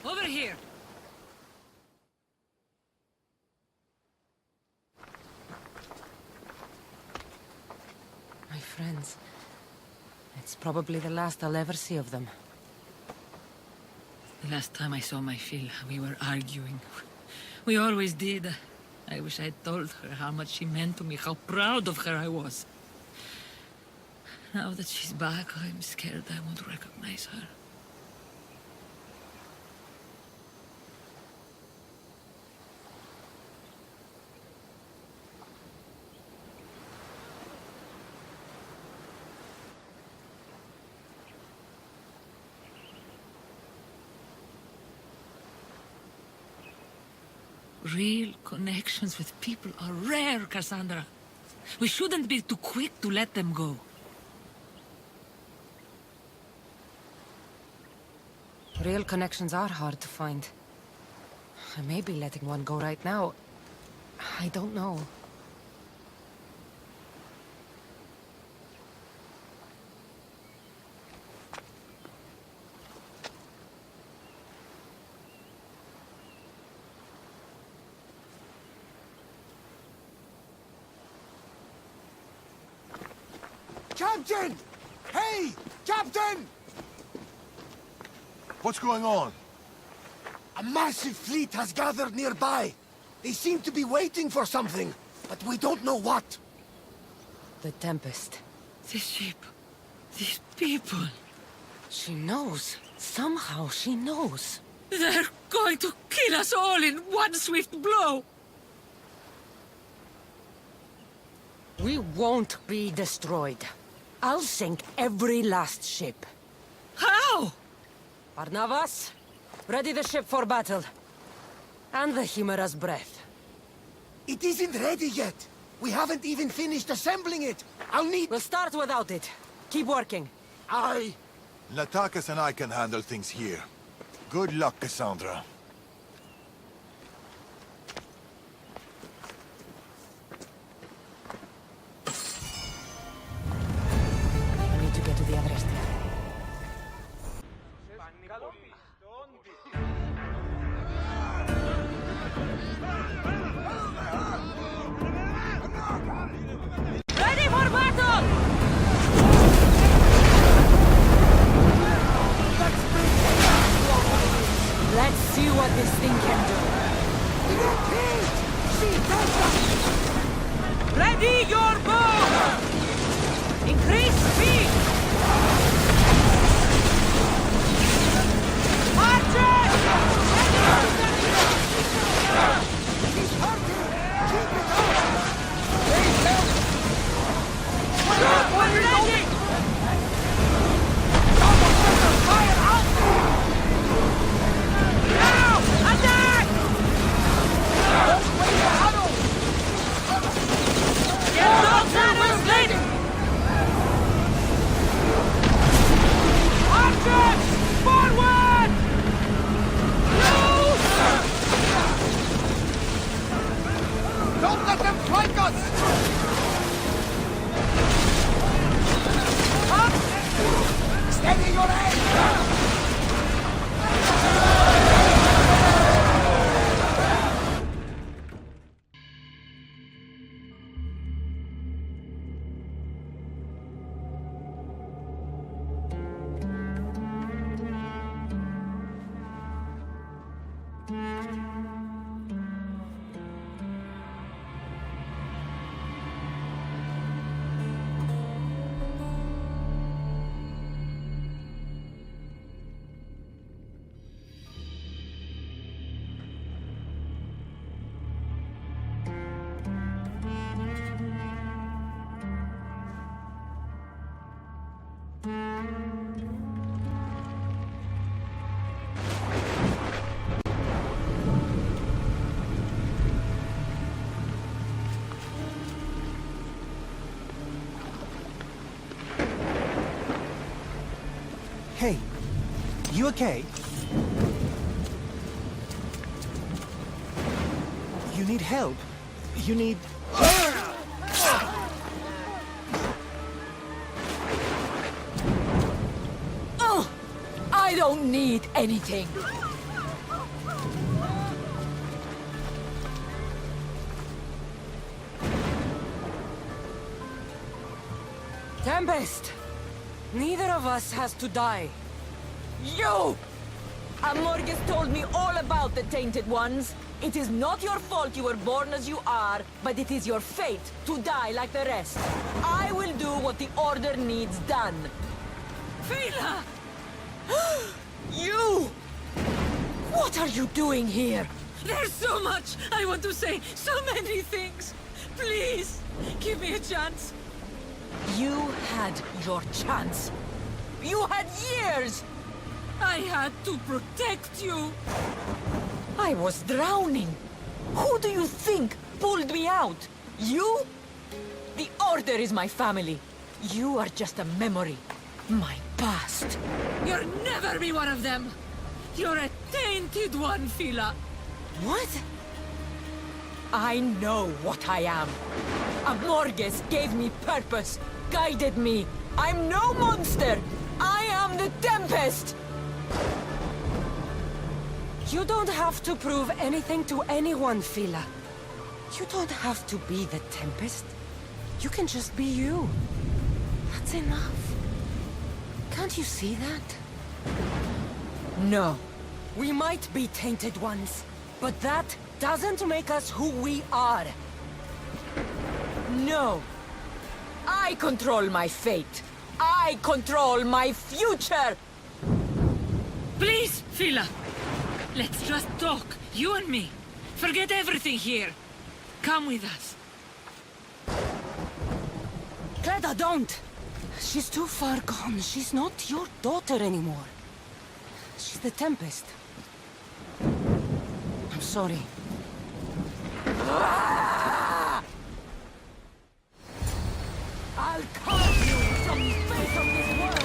Over here! My friends. It's probably the last I'll ever see of them. The last time I saw my Phil, we were arguing. We always did. I wish I'd told her how much she meant to me, how proud of her I was. Now that she's back, I'm scared I won't recognize her. Real connections with people are rare, Cassandra. We shouldn't be too quick to let them go. Real connections are hard to find. I may be letting one go right now. I don't know. Captain! Hey! Captain! What's going on? A massive fleet has gathered nearby. They seem to be waiting for something, but we don't know what. The Tempest. The ship. These people. She knows. Somehow she knows. They're going to kill us all in one swift blow! We won't be destroyed. I'll sink every last ship. How? Barnabas, ready the ship for battle. And the Chimera's breath. It isn't ready yet. We haven't even finished assembling it. I'll need... We'll start without it. Keep working. Aye. Natakas and I can handle things here. Good luck, Cassandra. I need to get to the other end. Ready for battle! Let's see what this thing can do. Ready your bow! Increase speed! Archers! He's hurting! Keep it up! Ready! Fire out! Now! Attack! Get those arrows ready! Archers! Forward! Don't let them flank us! Up! Steady your aim! Hey, you okay? You need help. You need... Oh! I don't need anything. Tempest! Neither of us has to die. You! Amorges told me all about the Tainted Ones. It is not your fault you were born as you are, but it is your fate to die like the rest. I will do what the Order needs done. Fela! You! What are you doing here? There's so much I want to say, so many things. Please, give me a chance. You had your chance. You had years! I had to protect you. I was drowning. Who do you think pulled me out? You? The Order is my family. You are just a memory. My past. You'll never be one of them. You're a tainted one, Fela. What? I know what I am. Amorges gave me purpose, guided me. I'm no monster. I am the Tempest. You don't have to prove anything to anyone, Fela. You don't have to be the Tempest. You can just be you. That's enough. Can't you see that? No. We might be tainted ones, but that doesn't make us who we are. No. I control my fate. I control my future! Please, Fila. Let's just talk, you and me. Forget everything here. Come with us. Cleda, don't! She's too far gone. She's not your daughter anymore. She's the Tempest. I'm sorry. I'll carve you from the face of this world!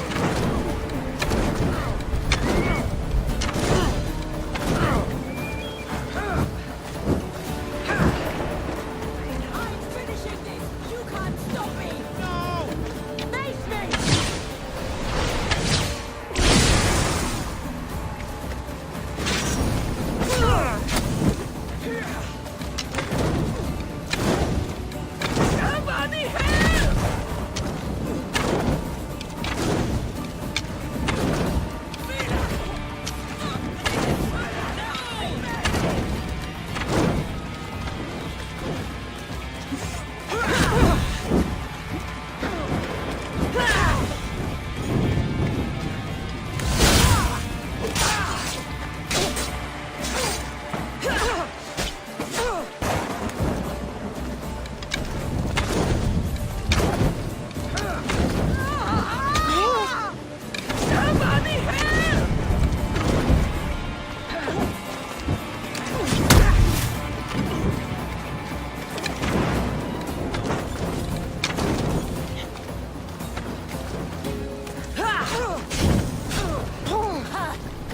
I'm finishing this! You can't stop me! No! Face me! Somebody help!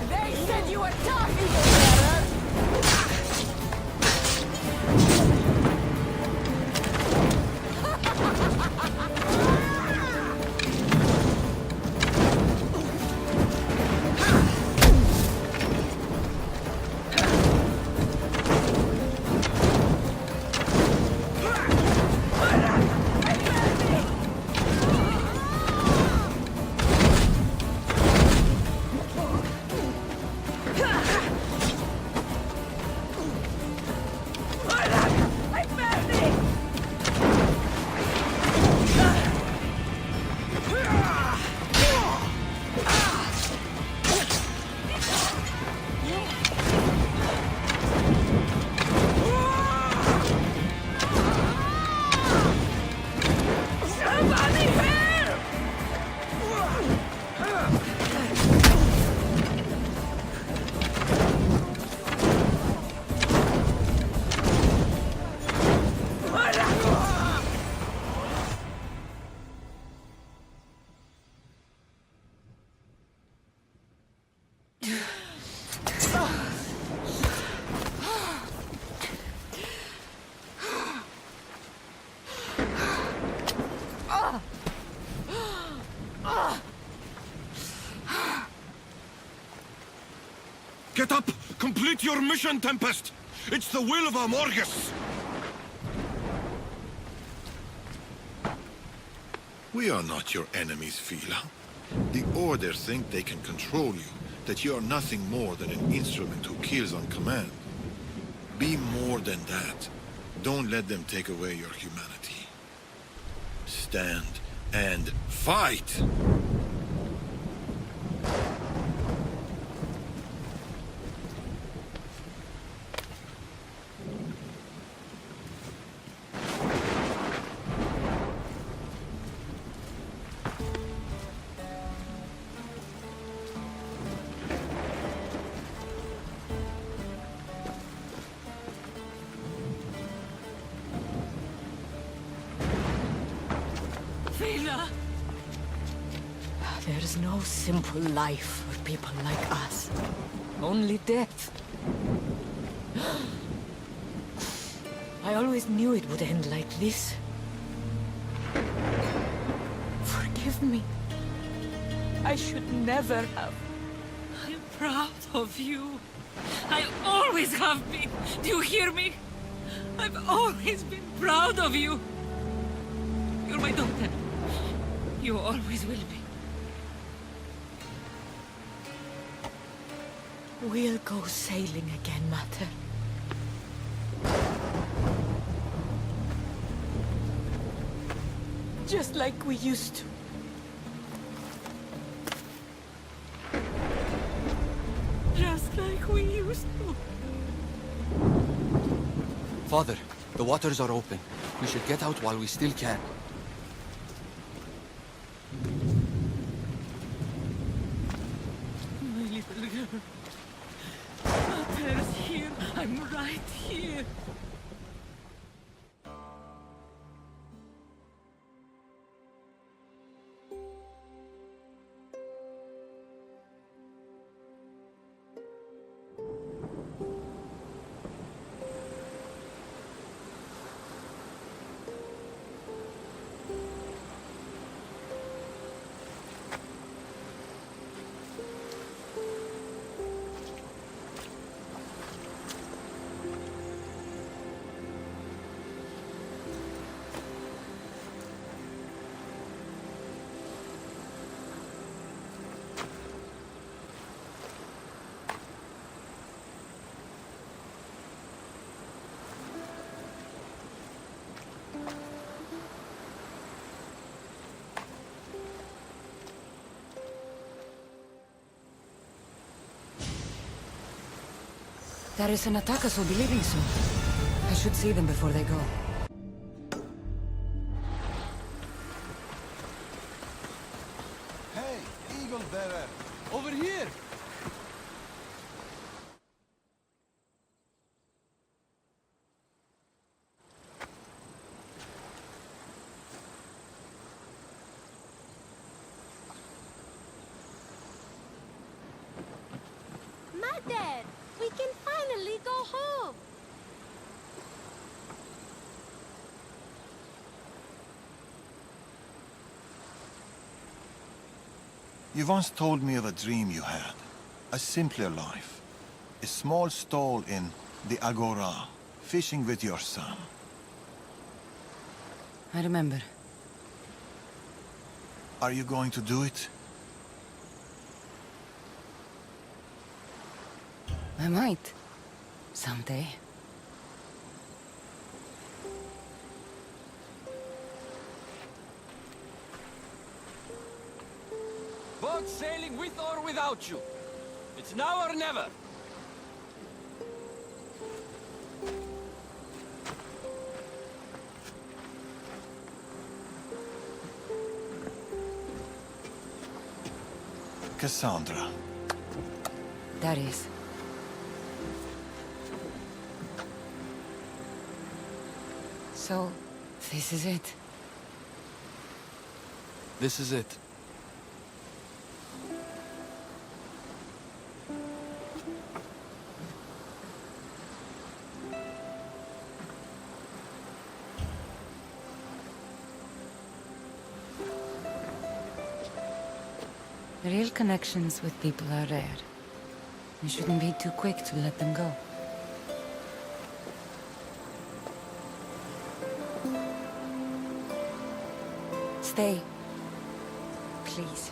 They said you were tough, Eagle-Bearer! Get up! Complete your mission, Tempest! It's the will of Amorgus! We are not your enemies, Fila. The Order think they can control you, that you are nothing more than an instrument who kills on command. Be more than that. Don't let them take away your humanity. Stand and fight! Fila! There's no simple life for people like us. Only death. I always knew it would end like this. Forgive me. I should never have. I'm proud of you. I always have been. Do you hear me? I've always been proud of you. You're my daughter. You always will be. We'll go sailing again, Mater. Just like we used to. Just like we used to. Father, the waters are open. We should get out while we still can. My little girl. Mater's here. I'm right here. Darius and Atakas will be leaving soon. I should see them before they go. Hey, Eagle Bearer! Over here! Mother, we can finally go home. You once told me of a dream you had. A simpler life. A small stall in the Agora, fishing with your son. I remember. Are you going to do it? I might. Someday. Boat sailing with or without you. It's now or never. Cassandra. Darius. So, this is it. This is it. Real connections with people are rare. You shouldn't be too quick to let them go. Stay. Please.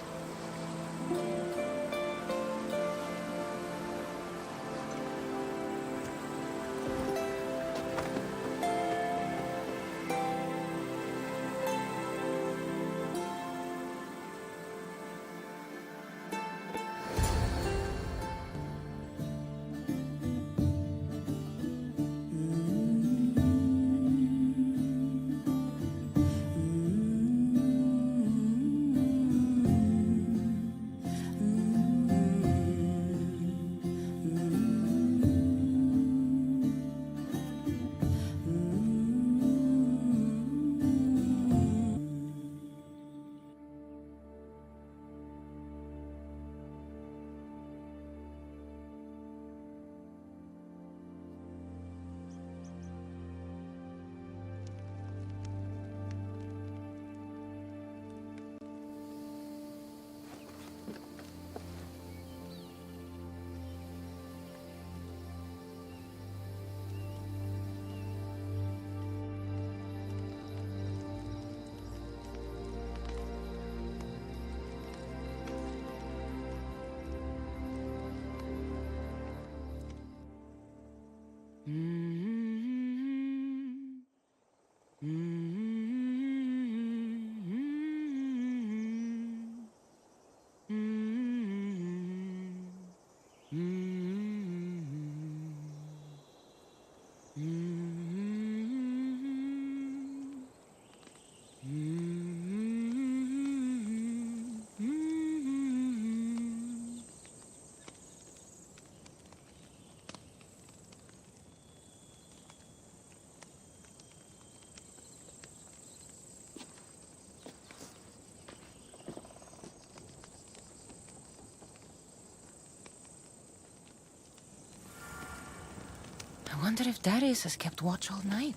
I wonder if Darius has kept watch all night.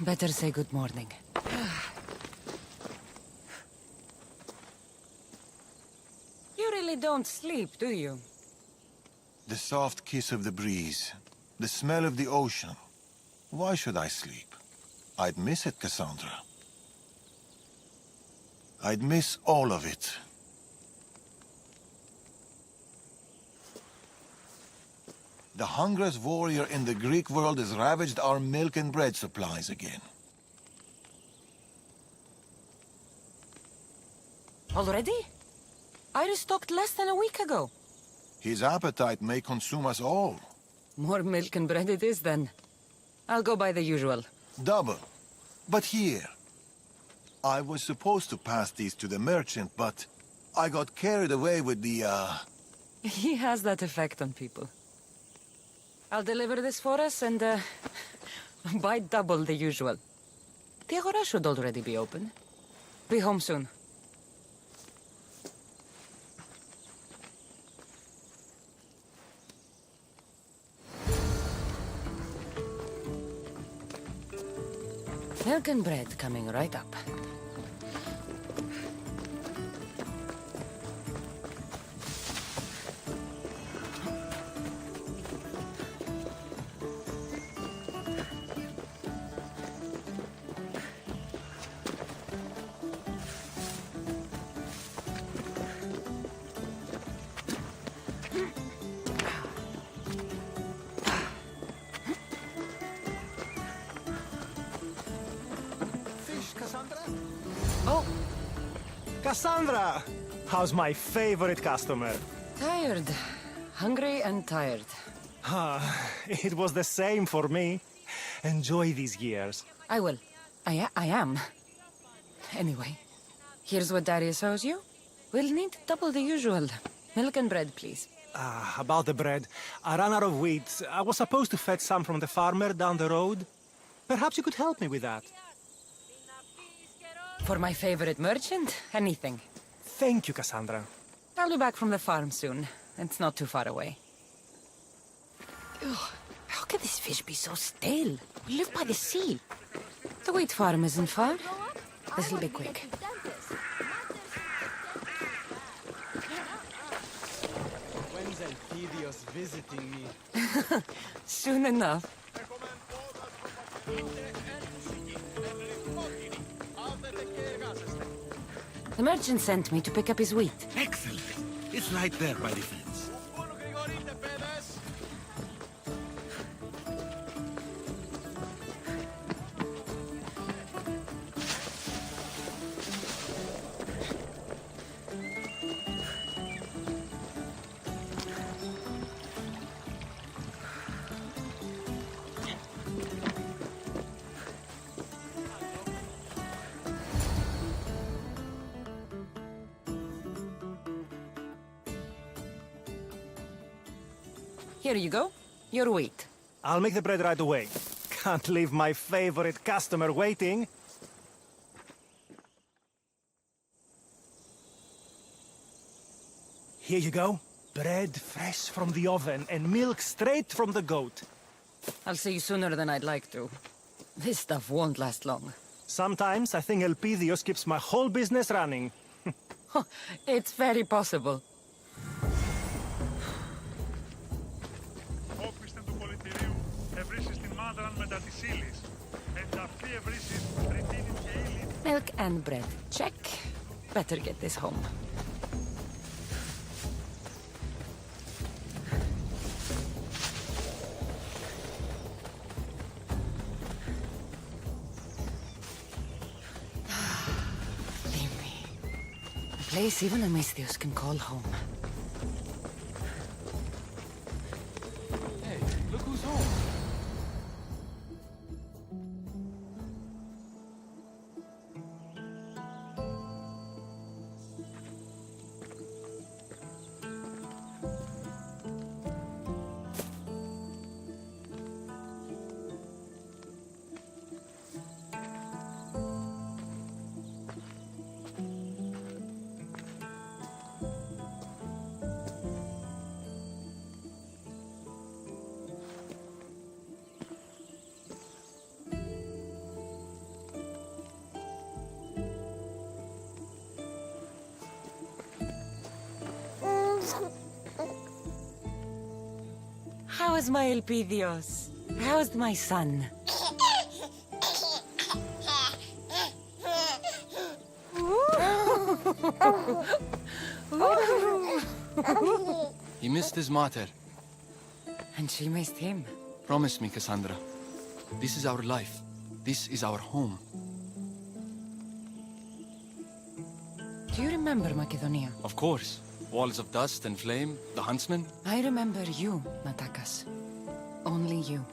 Better say good morning. You really don't sleep, do you? The soft kiss of the breeze, the smell of the ocean. Why should I sleep? I'd miss it, Cassandra. I'd miss all of it. The hungrous warrior in the Greek world has ravaged our milk and bread supplies again. Already? I restocked less than a week ago. His appetite may consume us all. More milk and bread it is, then. I'll go by the usual. Double. But here. I was supposed to pass these to the merchant, but I got carried away with the, He has that effect on people. I'll deliver this for us and, buy double the usual. The Agora should already be open. Be home soon. Milk and bread coming right up. Oh! Cassandra! How's my favorite customer? Tired. Hungry and tired. It was the same for me. Enjoy these years. I will. I am. Anyway, here's what Darius owes you. We'll need double the usual. Milk and bread, please. About the bread. I ran out of wheat. I was supposed to fetch some from the farmer down the road. Perhaps you could help me with that. For my favorite merchant, anything. Thank you, Cassandra. I'll be back from the farm soon. It's not too far away. Ugh, how could this fish be so stale? We live by the sea. The wheat farm isn't far. This'll be quick. When's Elpidios visiting me? Soon enough. The merchant sent me to pick up his wheat. Excellent. It's right there by the fence. Here you go. Your wheat. I'll make the bread right away. Can't leave my favorite customer waiting. Here you go. Bread fresh from the oven and milk straight from the goat. I'll see you sooner than I'd like to. This stuff won't last long. Sometimes I think Elpidios keeps my whole business running. It's very possible. Όπισθεν του πολιτηρίου ευρύσεις την μάδραν μετά της ύλης. Εν αυτή ευρύσεις τριτίνην και ύλη. Milk and bread. Check. Better get this home. place even a Misthios can call home. Hey, look who's home. How is my Elpidios? How's my son? He missed his mater. And she missed him. Promise me, Cassandra. This is our life. This is our home. Do you remember Macedonia? Of course. Walls of dust and flame, the huntsman. I remember you, Natakas. Only you.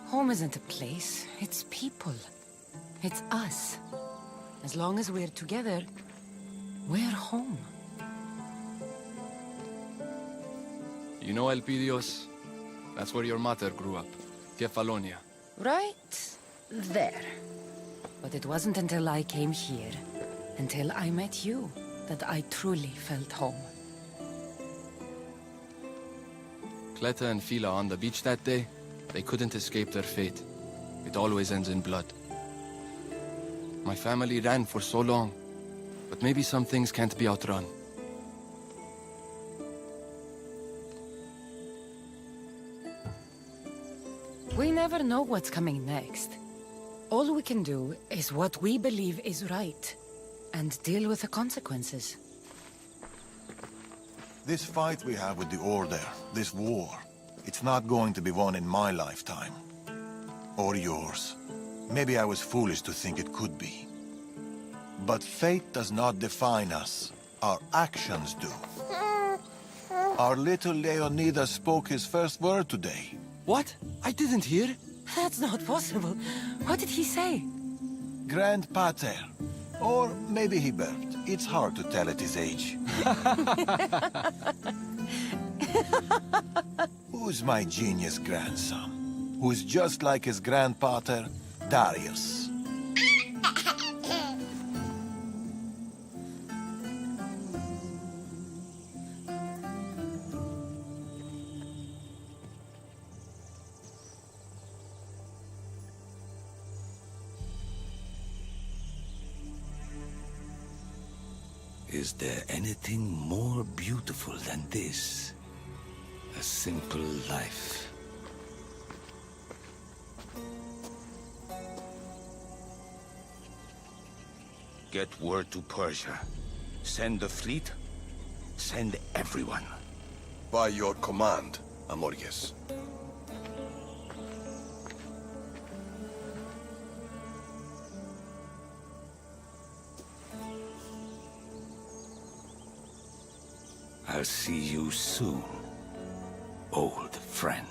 Home isn't a place, it's people. It's us. As long as we're together, we're home. You know Elpidios? That's where your mater grew up. Kefalonia. Right there. But it wasn't until I came here, until I met you, that I truly felt home. Cleta and Fila on the beach that day, they couldn't escape their fate. It always ends in blood. My family ran for so long, but maybe some things can't be outrun. We never know what's coming next. All we can do is what we believe is right, and deal with the consequences. This fight we have with the Order, this war, it's not going to be won in my lifetime. Or yours. Maybe I was foolish to think it could be. But fate does not define us. Our actions do. Our little Leonidas spoke his first word today. What? I didn't hear. That's not possible. What did he say? Grand Pater. Or maybe he burped. It's hard to tell at his age. Who's my genius grandson? Who's just like his grandpater, Darius? Is there anything more beautiful than this? A simple life. Get word to Persia. Send the fleet. Send everyone. By your command, Amorges. I'll see you soon, old friend.